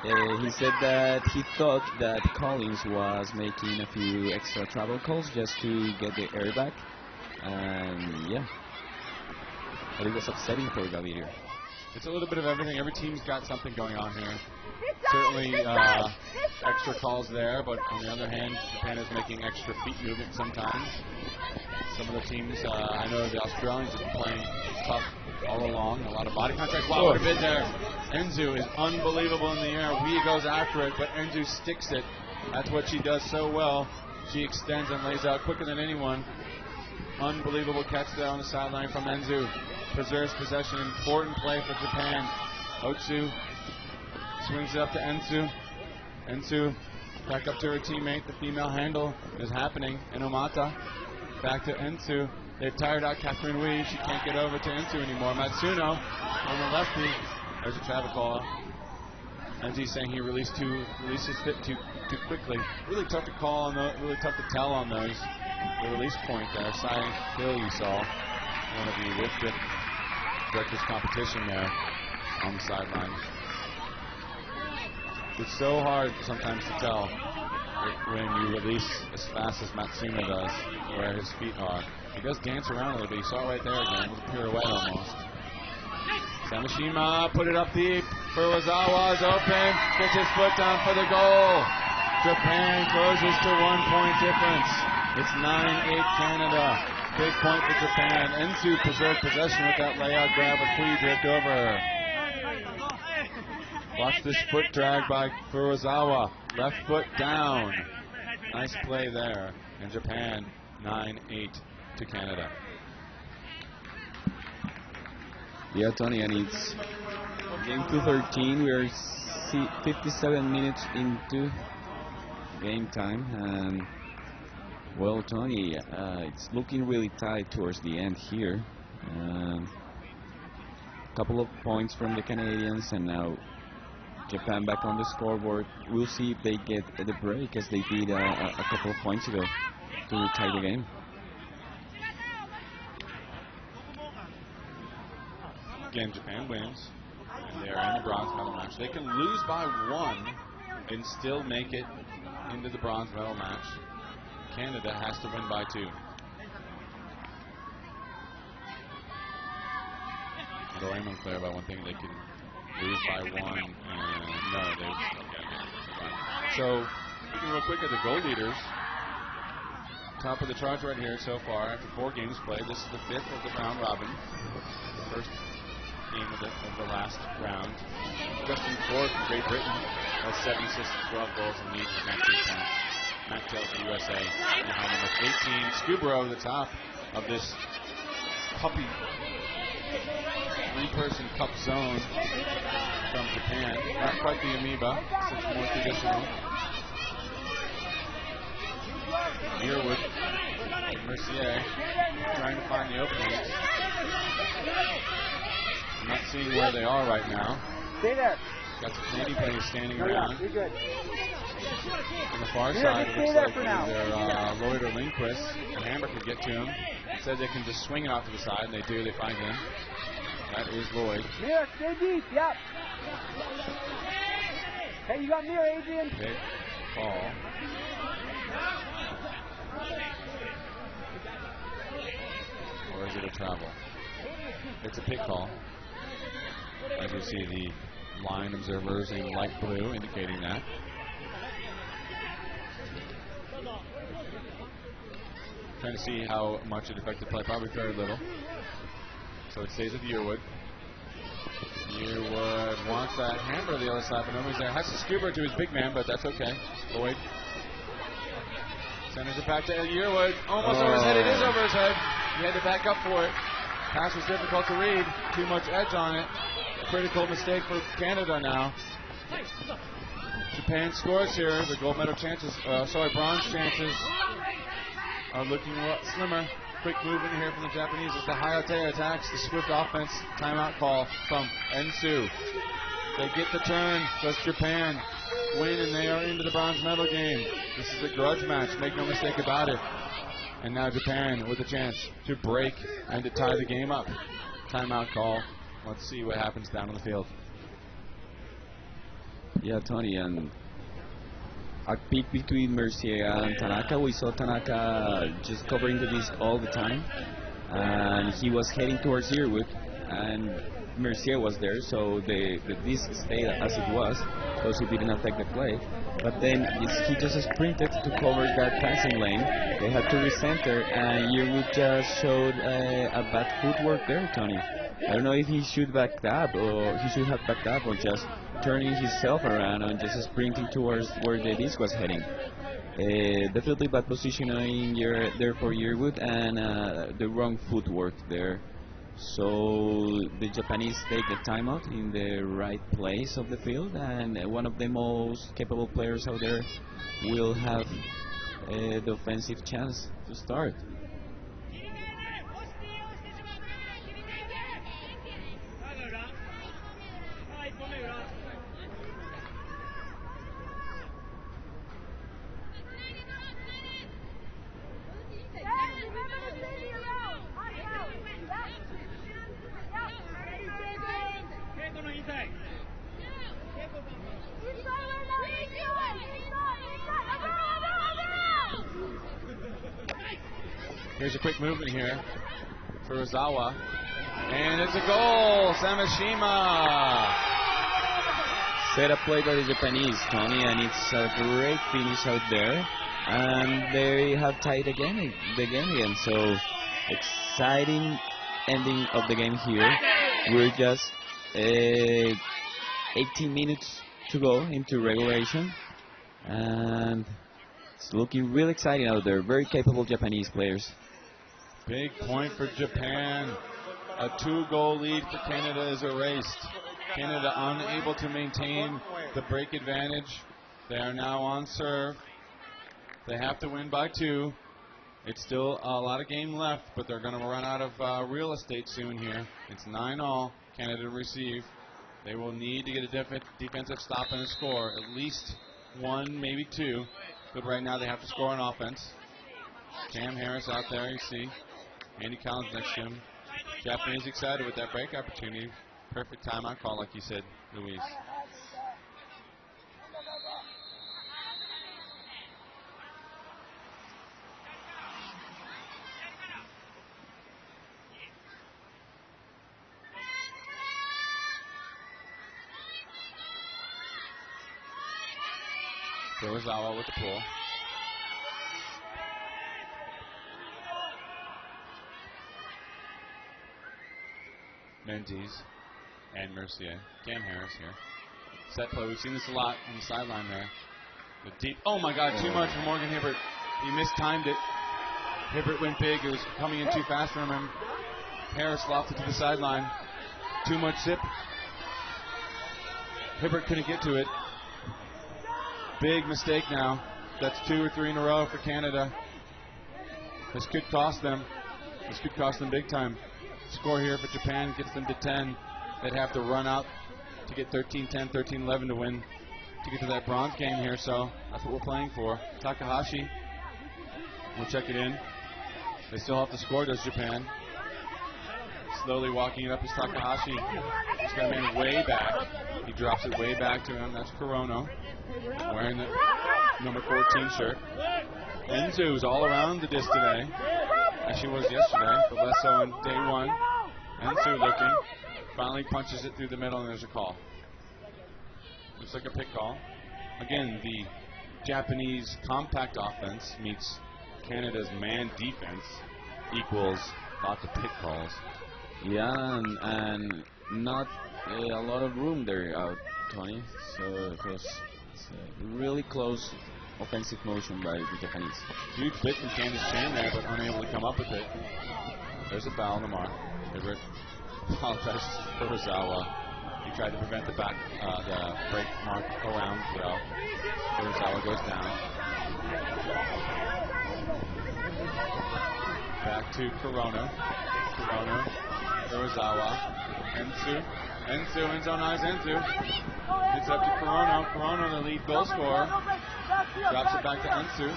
He said that he thought that Collins was making a few extra travel calls just to get the air back, and yeah, but it was upsetting for Gaviria. It's a little bit of everything. Every team's got something going on here. Certainly extra calls there, but on the other hand, Japan is making extra feet movement sometimes. Some of the teams, I know the Australians have been playing tough all along. A lot of body contact. Wow, what a bid there. Enzu is unbelievable in the air. Wee goes after it, but Enzu sticks it. That's what she does so well. She extends and lays out quicker than anyone. Unbelievable catch there on the sideline from Enzu. Preserves possession. Important play for Japan. Otsu swings it up to Ensu. Ensu back up to her teammate. The female handle is happening. Inomata back to Ensu. They've tired out Catherine Wee. She can't get over to Ensu anymore. Matsuno on the lefty. There's a travel call. Enzu's saying he released his fit too quickly. Really tough to call on those. Really tough to tell on those. The release point there. Cy Hill you saw. One of the with director's competition there on the sideline. It's so hard sometimes to tell when you release as fast as Matsuno does where his feet are. He does dance around a little bit. You saw it right there again. It was a pirouette almost. Samashima put it up deep. Furuzawa is open. Gets his foot down for the goal. Japan closes to 1 point difference. It's 9-8 Canada. Big point for Japan. Ensu preserved possession with that layout grab with Kui drift over her. Watch this foot drag by Furuzawa. Left foot down. Nice play there. And Japan 9-8 to Canada. Yeah, Tony, and it's game 213. We are 57 minutes into game time, and well, Tony, it's looking really tight towards the end here. Couple of points from the Canadians, and now Japan back on the scoreboard. We'll see if they get the break as they did a couple of points ago to tie the game. Again, Japan wins, and they're in the bronze medal match. They can lose by 1 and still make it into the bronze medal match. Canada has to win by 2. Although I'm unclear about one thing, they can lose by 1, and no, they so looking real quick at the goal leaders. Top of the charts right here so far after 4 games played. This is the 5th of the round robin. First game of the last round. Justin Ford from Great Britain has 7 assists and 12 goals and leads with 19 points. Matt Taylor for USA behind him with 18. Scubro over the top of this puppy 3-person cup zone from Japan. Not quite the amoeba, such more traditional. Yearwood and Mercier trying to find the openings. I'm not seeing where they are right now. Stay there. Got some Canadian players standing around. You're good. On the far side, it looks like either Lloyd or Lindquist. The hammer can get to him. Said they can just swing it off to the side, and they do. They find him. That is Lloyd. Mirror, stay deep. Yep. Hey, you got mirror, Adrian. Okay. Ball. Or is it a travel? It's a pick call. As you see the line observers in light blue indicating that. Trying to see how much it affected play. Probably very little. So it stays with Yearwood. Yearwood wants that hammer to the other side, but nobody's there. Has to scuba to his big man, but that's okay. Lloyd centers it back to Yearwood. Almost over his head. It is over his head. He had to back up for it. Pass was difficult to read. Too much edge on it. Critical mistake for Canada now. Japan scores here. The gold medal chances, bronze chances are looking a lot slimmer. Quick movement here from the Japanese as the Hayate attacks the swift offense. Timeout call from Ensu. They get the turn. Does Japan win, and they are into the bronze medal game. This is a grudge match. Make no mistake about it. And now Japan with a chance to break and to tie the game up. Timeout call. Let's see what happens down on the field. Yeah, Tony, and a peak between Mercier and Tanaka. We saw Tanaka just covering the disc all the time, and he was heading towards Yearwood, and Mercier was there, so the disc stayed as it was, because he didn't affect the play. But then he just sprinted to cover that passing lane. They had to recenter, and Yearwood just showed a bad footwork there, Tony. I don't know if he should back up, or he should have backed up, or just turning himself around and just sprinting towards where the disc was heading. Definitely bad positioning there for Yearwood, and the wrong footwork there. So the Japanese take the timeout in the right place of the field, and one of the most capable players out there will have the offensive chance to start. Here's a quick movement here for Ozawa. And it's a goal! Samashima! Set up play by the Japanese, Tony, and it's a great finish out there. And they have tied the game again. So exciting ending of the game here. We're just 18 minutes to go into regulation, and it's looking real exciting out there. Very capable Japanese players. Big point for Japan. A 2-goal lead for Canada is erased. Canada unable to maintain the break advantage. They are now on serve. They have to win by 2. It's still a lot of game left, but they're going to run out of real estate soon here. It's 9-all. Canada receive. They will need to get a defensive stop and a score. At least 1, maybe 2. But right now they have to score on offense. Cam Harris out there, you see. Andy Collins next to him. Japanese excited with that break opportunity. Perfect timeout call, like you said, Luis. Kurosawa with the pull. Mendes and Mercier. Cam Harris here. Set play. We've seen this a lot on the sideline there. The deep. Oh my God! Too much for Morgan Hibbert. He mistimed it. Hibbert went big. It was coming in too fast for him. Harris lofted to the sideline. Too much zip. Hibbert couldn't get to it. Big mistake now. That's 2 or 3 in a row for Canada. This could cost them. This could cost them big time. Score here for Japan gets them to 10. They'd have to run out to get 13-10, 13-11 to win, to get to that bronze game here. So that's what we're playing for. Takahashi will check it in. They still have to score, does Japan. Slowly walking it up is Takahashi. He's got a man way back. He drops it way back to him. That's Corono, wearing the number 14 shirt. Enzu's all around the disc today, as she was yesterday, but less so on day 1. Ensu looking. Finally punches it through the middle, and there's a call. Looks like a pick call. Again, the Japanese compact offense meets Canada's man defense equals lots of pick calls. Yeah, and not a lot of room there, Tony. So it was a really close offensive motion by the Japanese. Huge bit from Candace Chan there, but unable to come up with it. There's a foul on the mark. Hibbert apologizes to Kurosawa. He tried to prevent the break mark around well. Kurosawa goes down. Back to Corona. Kurosawa. Ensu, in zone eyes, Ensu. It's up to Corona, the lead goal scorer. Drops it back to Ensu.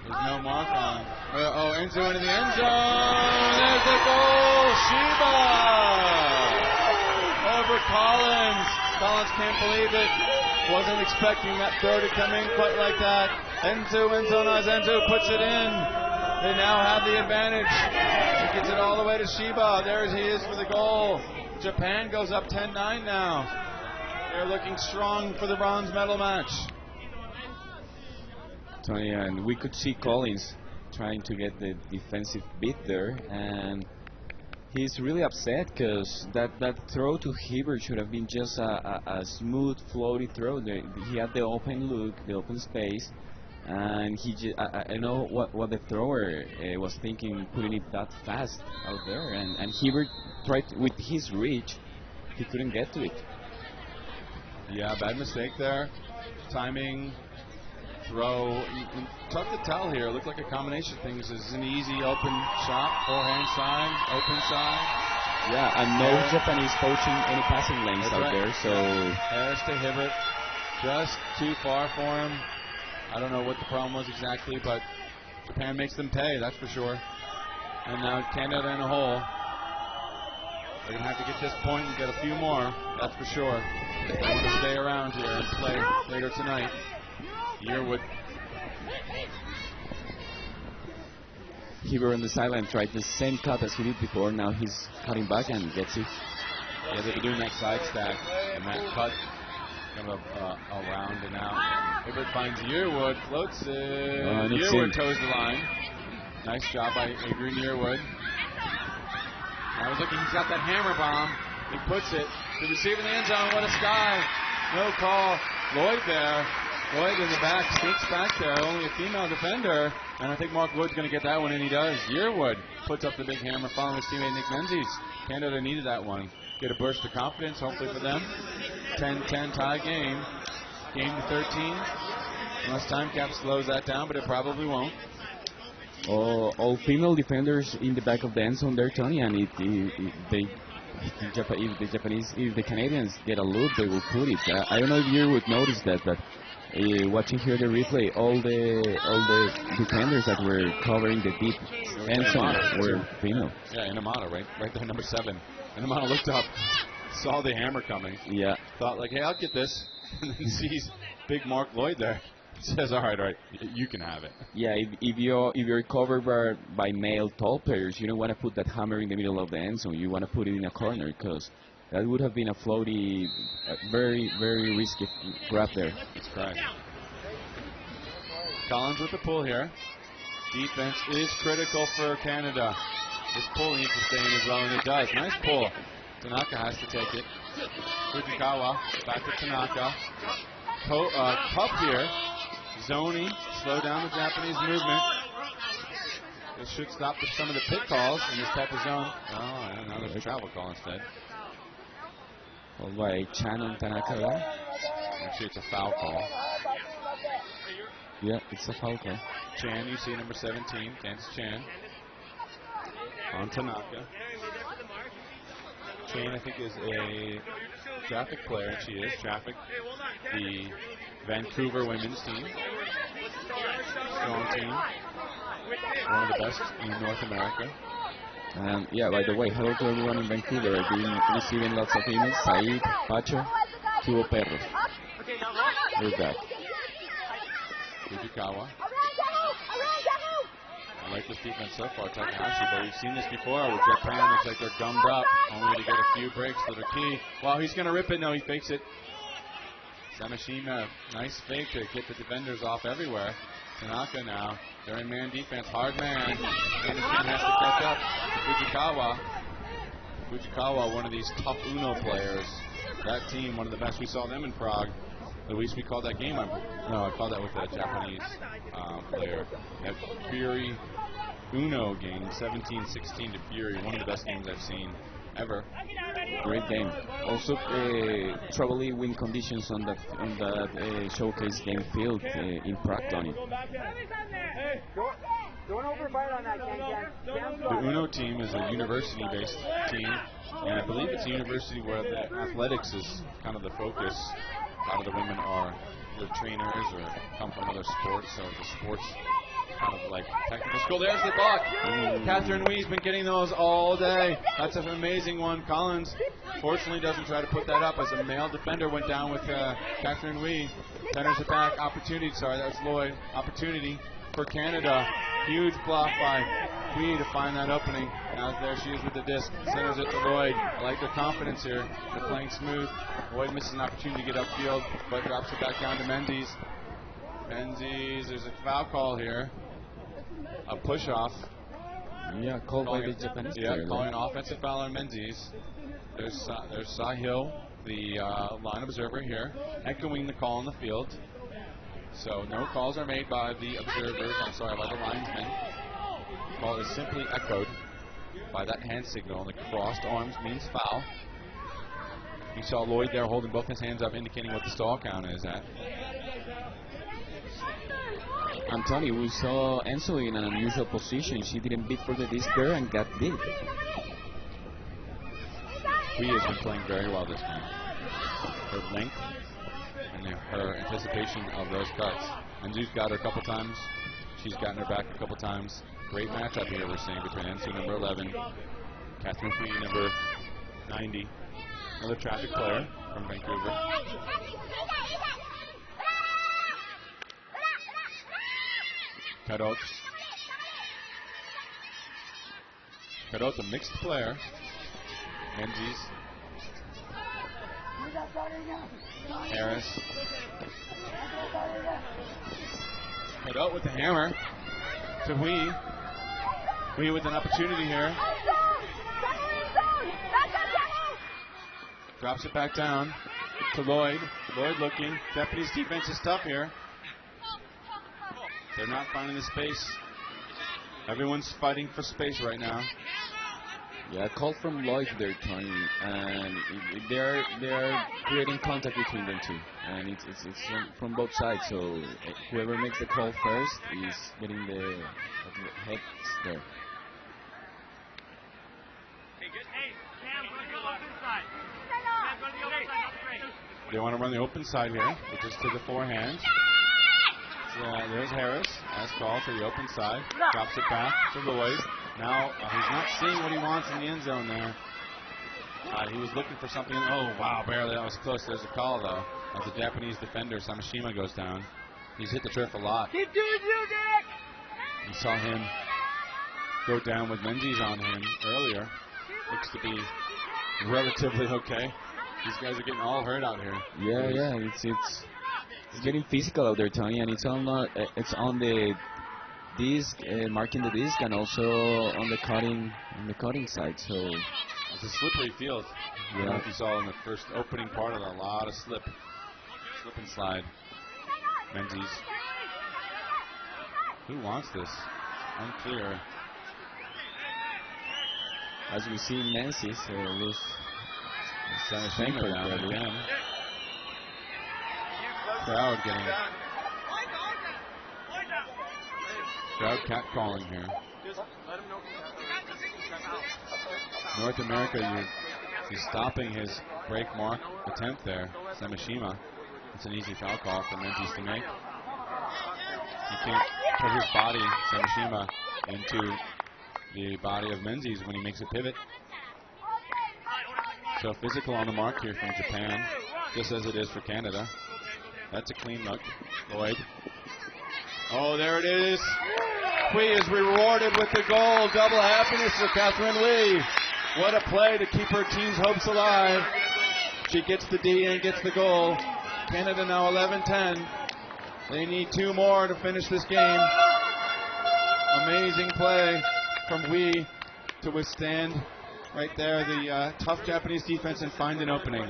There's no mark on. Ensu into the end zone. There's the goal. Shiba over Collins. Collins can't believe it. Wasn't expecting that throw to come in quite like that. Ensu in zone eyes. Ensu puts it in. They now have the advantage. He gets it all the way to Shiba. There he is for the goal. Japan goes up 10-9 now. They're looking strong for the bronze medal match. Tony, and we could see Collins trying to get the defensive beat there, and he's really upset because that throw to Hibbert should have been just a smooth, floaty throw. He had the open look, the open space, and I know what the thrower was thinking, putting it that fast out there, and Hibbert tried with his reach, he couldn't get to it. Yeah, bad mistake there. Timing, throw, tough to tell here. Looked like a combination of things. This is an easy open shot, forehand side, open side. Yeah, and no Japanese poaching any passing lanes out there. So Harris to Hibbert, just too far for him. I don't know what the problem was exactly, but Japan makes them pay, that's for sure. And now Canada in a hole. They're going to have to get this point and get a few more, that's for sure. They want to stay around here and play later tonight. Yearwood. Hibbert on the sideline tried the same cut as he did before. Now he's cutting back and gets it. Yeah, they've been doing that side stack and that cut kind of around and out. Hibbert finds Yearwood, floats it. Yearwood toes the line. Nice job by Adrian Yearwood. I was looking, he's got that hammer bomb. He puts it to receive in the end zone. What a sky. No call. Lloyd there. Lloyd in the back, sneaks back there, only a female defender, and I think Mark Wood's going to get that one, and he does. Yearwood puts up the big hammer following his teammate Nick Menzies. Canada needed that one. Get a burst of confidence, hopefully for them. 10-10 tie game. Game to 13. Unless time cap slows that down, but it probably won't. All female defenders in the back of the end zone there, Tony, and if the Canadians get a look, they will put it. I don't know if you would notice that, but watching here the replay, all the defenders that were covering the deep end zone were female. Yeah, Inamata, right there, number 7. Inamata looked up, saw the hammer coming. Yeah. Thought like, hey, I'll get this, and then sees big Mark Lloyd there. Says, all right, you can have it. Yeah, if you're covered by male tall players, you don't want to put that hammer in the middle of the end zone. You want to put it in a corner because that would have been a floaty, very, very risky grab there. That's correct. Collins with the pull here. Defense is critical for Canada. This pull needs to stay in as well, and it does. Nice pull. Tanaka has to take it. Fujikawa back to Tanaka. Cup here. Zoni, slow down the Japanese movement. This should stop some of the pit calls in this type of zone. Oh, and now there's a travel call instead. Called by Chan and Tanaka there. Actually, it's a foul call. Yeah, it's a foul call. Chan, you see number 17, Candace Chan. On Tanaka. Chan, I think, is a traffic player, and she is. Traffic, the Vancouver women's team. Strong team. One of the best in North America. Yeah, by the way, hello to everyone in Vancouver. I've been receiving lots of emails. Said, Pacho, Tuvo Perros. We're back. Fujikawa. I like this defense so far, Takahashi, but we've seen this before with JPN. Looks like they're gummed up, only to get a few breaks that are key. Wow, he's going to rip it. No, he fakes it. Samashima, nice fake to get the defenders off everywhere. Tanaka now, they're in man defense, hard man. Anderson has to catch up to Fujikawa. Fujikawa, one of these tough Uno players. That team, one of the best. We saw them in Prague. Luis, we called that game. No, I called that with a Japanese player. That Fury Uno game, 17-16 to Fury, one of the best games I've seen ever. Great game. Also, troubling win conditions on that showcase game field in Prague, Tony. Don't overbite on that, Ken. The Uno team is a university-based team, and I believe it's a university where the athletics is kind of the focus. A lot of the women are either trainers or come from other sports, so the sports kind of like technical school. There's the block. Catherine Wee's been getting those all day. That's an amazing one. Collins fortunately doesn't try to put that up as a male defender went down with Catherine Wee. Centers it back. Opportunity. Sorry, that was Lloyd. Opportunity for Canada. Huge block by Wee to find that opening. Now there she is with the disc. Centers it to Lloyd. I like their confidence here. They're playing smooth. Lloyd misses an opportunity to get upfield, but drops it back down to Menzies. Menzies, there's a foul call here. A push-off. Yeah, called by the Japanese player. Yeah, calling an offensive foul on Menzies. There's Sahil, the line observer here, echoing the call on the field. So no calls are made by the observers, by the linesmen. The call is simply echoed by that hand signal, and the crossed arms means foul. You saw Lloyd there holding both his hands up, indicating what the stall count is at. And Tony, we saw Enzo in an unusual position. She didn't bid for the disc there and got bid. Wee has been playing very well this game. Her length and her anticipation of those cuts. Enzu's got her a couple times. She's gotten her back a couple times. Great matchup here we're seeing between Enzu, number 11, Catherine Wee, number 90. Another traffic player from Vancouver. Cadot's a mixed player. Menzies. Harris. Cadot with the hammer to Wee. Wee with an opportunity here. Drops it back down to Lloyd. Lloyd looking. Japanese defense is tough here. They're not finding the space. Everyone's fighting for space right now. Yeah, call from Lloyd there, Tony, and they're creating contact between them two, and it's from both sides. So whoever makes the call first is getting the heads there. They want to run the open side here, which is to the forehand. There's Harris, as called to the open side. Drops it back to Lloyd. Now he's not seeing what he wants in the end zone there. He was looking for something. Oh, wow, barely. That was close. There's a call, though. As the Japanese defender, Samashima, goes down. He's hit the turf a lot. Keep doing you, Nick! You saw him go down with Menzies on him earlier. Looks to be relatively okay. These guys are getting all hurt out here. Yeah, it's getting physical out there, Tony, and it's on the disc, marking the disc, and also on the cutting side. So it's a slippery field. I don't know if you saw in the first opening part of it, a lot of slip and slide. Menzies. Who wants this? Unclear. As we see Menzies lose Samashima down again. Crowd catcalling here. North America, he's stopping his break mark attempt there. Samashima. It's an easy foul call for Menzies to make. He can't put his body, Samashima, into the body of Menzies when he makes a pivot. So physical on the mark here from Japan, just as it is for Canada. That's a clean look. Lloyd. Oh, there it is. Kui is rewarded with the goal. Double happiness for Catherine Lee. What a play to keep her team's hopes alive. She gets the D and gets the goal. Canada now 11-10. They need 2 more to finish this game. Amazing play from Wee to withstand right there the tough Japanese defense and find an opening.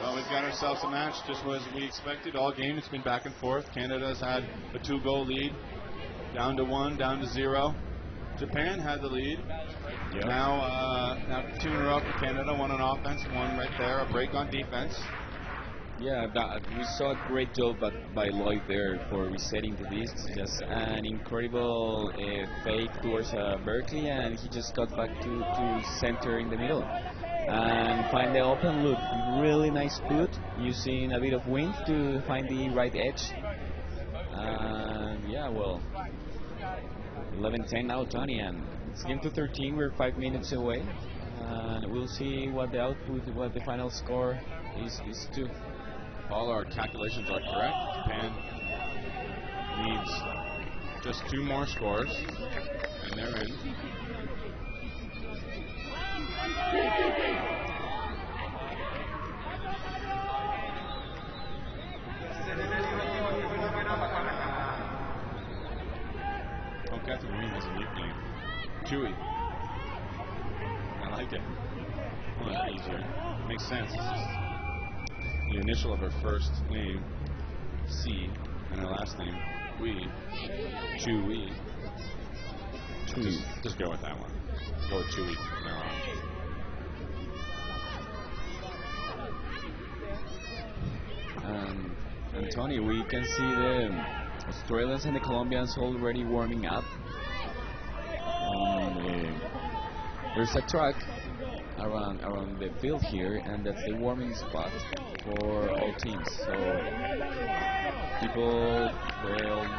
Well, we've got ourselves a match just as we expected. All game it's been back and forth. Canada's had a 2-goal lead. Down to 1, down to 0. Japan had the lead. Yep. Now 2 in a row for Canada. 1 on offense, 1 right there. A break on defense. Yeah, we saw a great job by Lloyd there for resetting the discs. Just an incredible fake towards Berkeley, and he just got back to center in the middle and find the open loop. Really nice put, using a bit of wind to find the right edge. And yeah, well, 11-10 now, Tony, and it's game to 13. We're 5 minutes away, and we'll see what the output, what the final score is to. All our calculations are correct. Japan needs just 2 more scores, and they're in. Oh, Catherine Green has a nickname. Chewy. I like it. Well, that's easier. Makes sense. The initial of her first name, C, and her last name, Wee. Chewy. Just go with that one. Go with Chewy from now on. And Tony, we can see the Australians and the Colombians already warming up. There's a track around the field here, and that's the warming spot for all teams. So all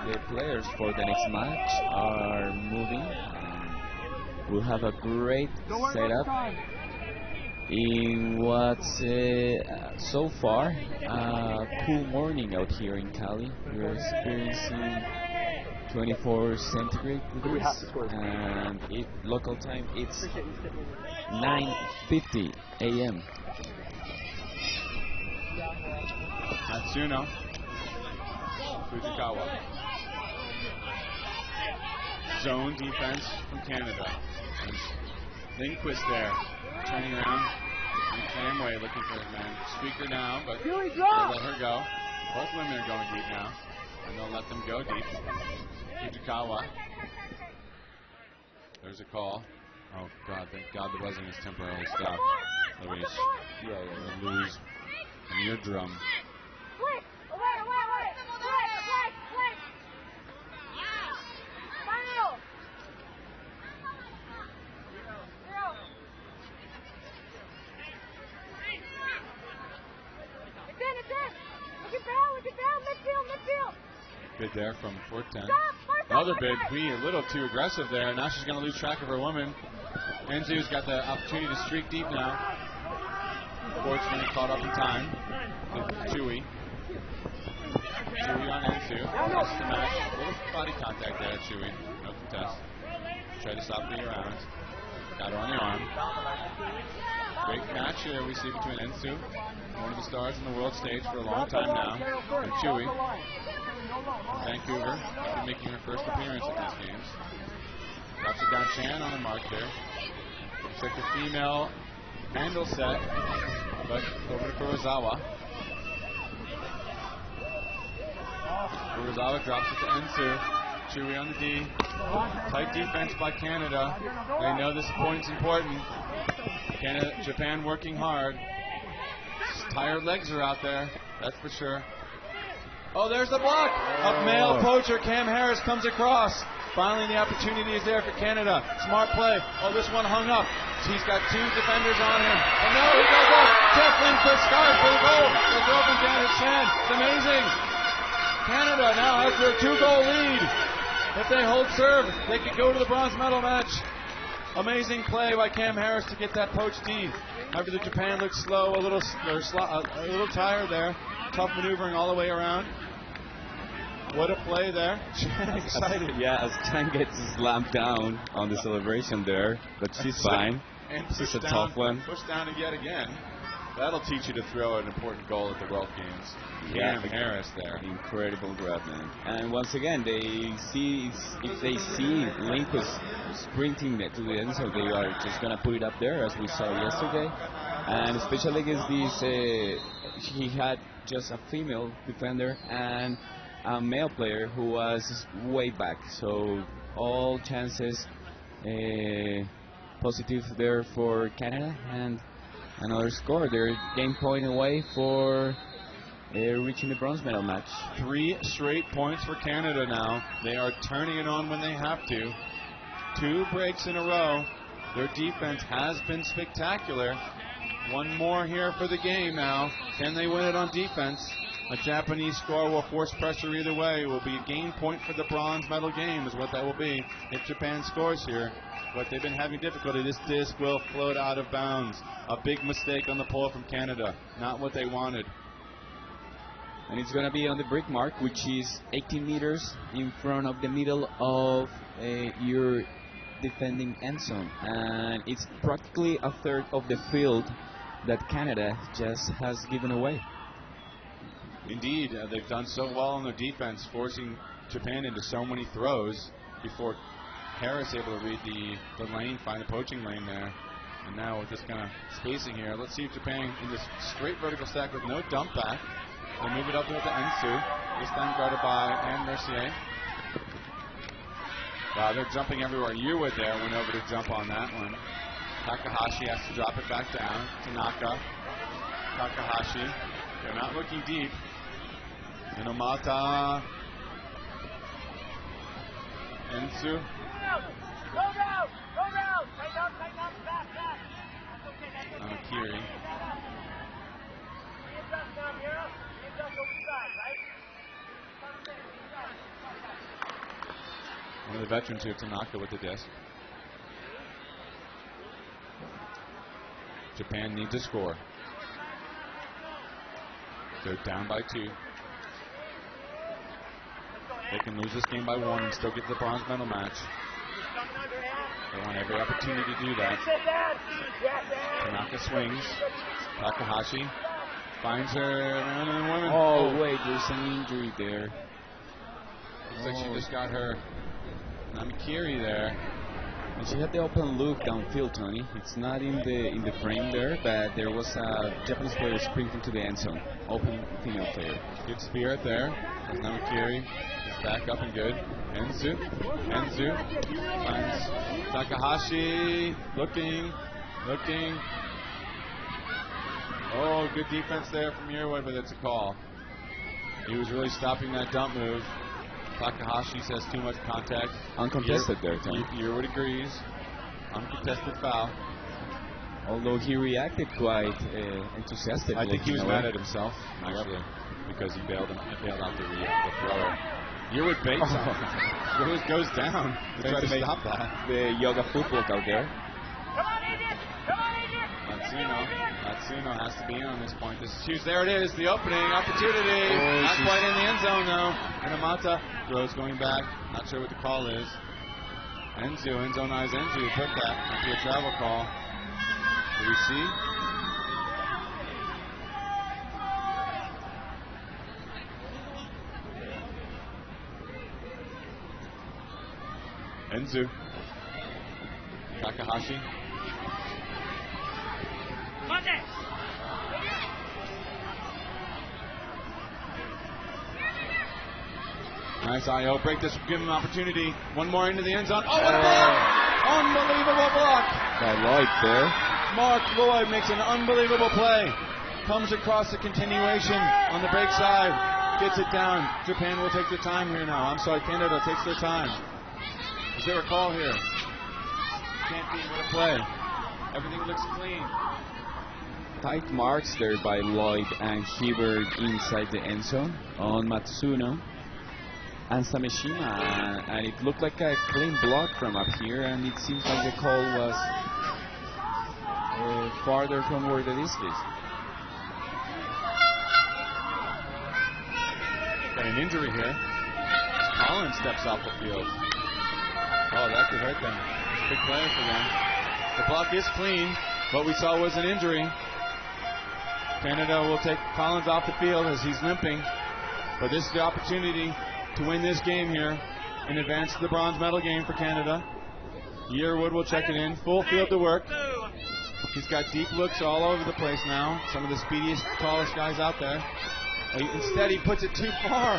the players for the next match are moving. We'll have a great setup in what's so far a cool morning out here in Cali. We're experiencing 24 centigrade degrees, and local time it's 9:50 a.m. Matsuno Fujikawa. Zone defense from Canada. And Lindquist there, turning around in the same way, looking for his man. Speaker now, but they'll let her go. Both women are going deep now, and they'll let them go deep. Fujikawa. There's a call. Oh, God, thank God the buzzing is temporarily stopped. Luis. They'll lose an eardrum. Bid there from 410. Another bid. Wee a little too aggressive there. Now she's going to lose track of her woman. Enzu's got the opportunity to streak deep now. Fortunately, caught up in time. Chewy. Chewy on Enzu. That's the match. A little body contact there, Chewy. No contest. Try to stop the around. Got her on the arm. Great match here we see between Enzu, one of the stars on the world stage for a long time now, and Chewy. Vancouver, after making her first appearance at these games. Drops it down Chan on the mark there. Looks like a female handle set, but over to Kurosawa. Kurosawa drops it to Enzu. Chewy on the D. Tight defense by Canada. They know this point's important. Japan working hard. Tired legs are out there, that's for sure. Oh, there's the block of male poacher. Cam Harris comes across. Finally, the opportunity is there for Canada. Smart play. Oh, this one hung up. He's got 2 defenders on him. And no, he goes up. Jeff Lindquist scores for the goal. It's open down to Chan. It's amazing. Canada now has their 2-goal lead. If they hold serve, they could go to the bronze medal match. Amazing play by Cam Harris to get that poach D. However, the Japan looks slow, a little tired there. Tough maneuvering all the way around. What a play there. Excited. Yeah, as Chan gets slammed down on the celebration there, but she's fine. And She's a down, tough one. Pushed down yet again. That'll teach you to throw an important goal at the World Games. Yeah, Cam Harris there. Incredible grab, man. And once again, they see if they see Linkus sprinting to the end, so they are just gonna put it up there, as we saw yesterday. And especially against this, he had just a female defender and a male player who was way back. So all chances positive there for Canada, and another score. They're game point away for reaching the bronze medal match. 3 straight points for Canada now. They are turning it on when they have to. 2 breaks in a row. Their defense has been spectacular. 1 more here for the game now. Can they win it on defense? A Japanese score will force pressure either way. It will be a game point for the bronze medal game is what that will be if Japan scores here. But they've been having difficulty. This disc will float out of bounds. A big mistake on the pull from Canada. Not what they wanted. And it's going to be on the brick mark, which is 18 meters in front of the middle of your defending end zone. And it's practically a third of the field that Canada just has given away. Indeed, they've done so well on their defense, forcing Japan into so many throws before Harris able to read the lane, find the poaching lane there. And now with this kind of spacing here, let's see if Japan in this straight vertical stack with no dump back. They move it up to Ensu. This time guarded by Anne Mercier. Wow, they're jumping everywhere. Yuwa there went over to jump on that one. Takahashi has to drop it back down. Tanaka. Takahashi. They're not looking deep. Inomata. Ensu. Go down! Go down! Tighten up, fast, fast! That's okay, Amakiri. Hands up down here. Hands up over the side, right? One of the veterans here, Tanaka, with the disc. Japan needs a score. They're down by 2. They can lose this game by 1 and still get to the bronze medal match. They want every opportunity to do that. Tanaka swings. Takahashi finds her around in the woman. Oh, wait, there's an injury there. Looks like she just got her Namakiri there. And she had the open look downfield, Tony. It's not in the frame there, but there was a Japanese player sprinting to the end zone. Open female player. Good spirit there. As Namakiri is back up and good. Enzu finds Takahashi. Looking. Oh, good defense there from Yerwood, but it's a call. He was really stopping that dump move. Takahashi says too much contact. Uncontested there, Tony. Yerwood agrees. Uncontested foul. Although he reacted quite enthusiastically. I think he was mad at himself, actually, because he bailed out the thrower. Yerwood baits him. Yerwood goes down to try to stop that. The yoga football out there. Come on, Egypt! Come on, Egypt! Matsuno has to be in on this point. This is huge. There it is, the opening opportunity. Not quite in the end zone, though. Inamata throws going back. Not sure what the call is. Enzu, end zone eyes Enzu. Took that. Might be a travel call. Do we see? Enzu. Takahashi. Nice IO. Break this. Give him an opportunity. One more into the end zone. Oh, what a block! Unbelievable block. By Lloyd there. Mark Lloyd makes an unbelievable play. Comes across the continuation on the break side. Gets it down. Japan will take their time here now. I'm sorry, Canada takes their time. Is there a call here? Can't be. What a play. Everything looks clean. Tight marks there by Lloyd and Hibbert inside the end zone on Matsuno and Sameshima, and it looked like a clean block from up here, and it seems like the call was farther from where the disc is. Got an injury here. Collins steps off the field. Oh, that could hurt them. It's a big player for them. The block is clean. What we saw was an injury. Canada will take Collins off the field as he's limping. But this is the opportunity to win this game here and advance to the bronze medal game for Canada. Yearwood will check it in. Full field to work. He's got deep looks all over the place now. Some of the speediest, tallest guys out there. Instead, he puts it too far.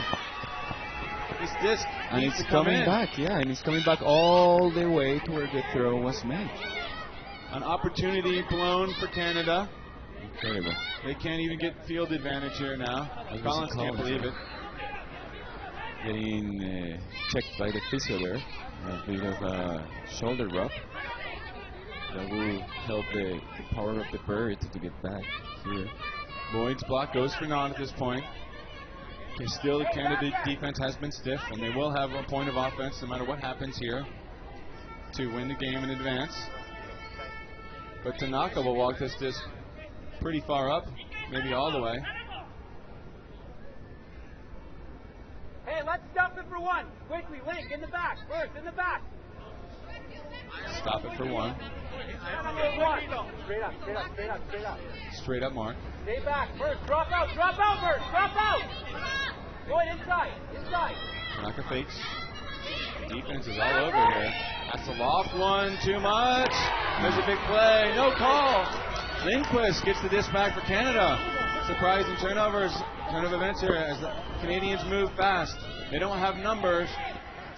His disc And needs it's to come coming in. back, yeah, and it's coming back all the way to where the throw was made. An opportunity blown for Canada. Incredible. They can't even get field advantage here now. That was Collins a can't call, believe yeah. it. Getting checked by the physio there. A bit of a shoulder rub. That will help the power of the bird to get back here. Lloyd's block goes for naught at this point. Okay, still, the Canada defense has been stiff, and they will have a point of offense no matter what happens here to win the game in advance. But Tanaka will walk this disc pretty far up, maybe all the way. Hey, let's stop it for one. Quickly, Link, in the back. First, in the back. Stop it for one. One. Straight up, straight up, straight up, straight up. Straight up mark. Stay back. First, drop out, first, drop out. Go ahead, inside. Tanaka fakes. Defense is all over here. That's a loft one, too much. There's a big play, no call. Lindquist gets the disc back for Canada. Surprising turn of events here as the Canadians move fast. They don't have numbers,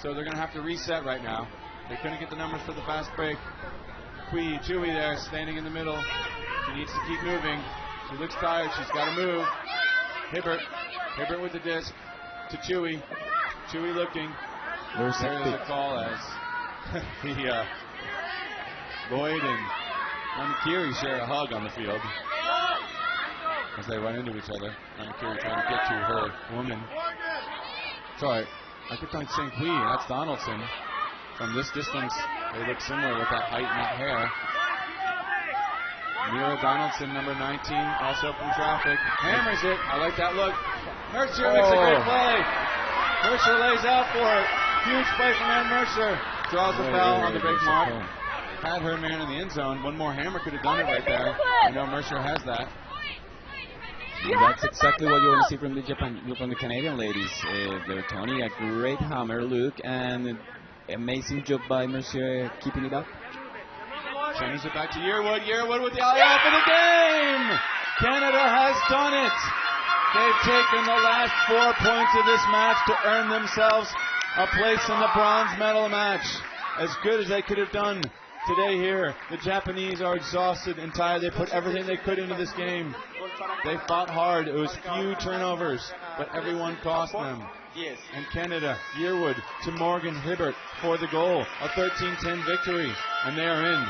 so they're going to have to reset right now. They couldn't get the numbers for the fast break. Chewy there, standing in the middle. She needs to keep moving. She looks tired. She's got to move. Hibbert with the disc to Chewy. Chewy looking. There's There's a call as Lloyd and Namakiri share a hug on the field as they run into each other. Namakiri trying to get to her woman. Sorry, I kept on saying Quee, that's Donaldson. From this distance, they look similar with that height and that hair. Mira Donaldson, number 19, also from traffic. Hammers it. I like that look. Mercer makes a great play. Mercer lays out for it. Huge play from Ann Mercer. Draws the foul on the break mark. Had her man in the end zone. One more hammer could have done it right there. I know Mercer has that. That's exactly what you want to see from the Canadian ladies. Tony, a great hammer look and amazing job by Mercier keeping it up. Changes it back to Yearwood. Yearwood with the alley-oop in the game. Canada has done it. They've taken the last 4 points of this match to earn themselves a place in the bronze medal match. As good as they could have done today here. The Japanese are exhausted and tired. They put everything they could into this game. They fought hard. It was few turnovers, but everyone cost them. And Canada, Yearwood to Morgan Hibbert for the goal. A 13-10 victory, and they are in.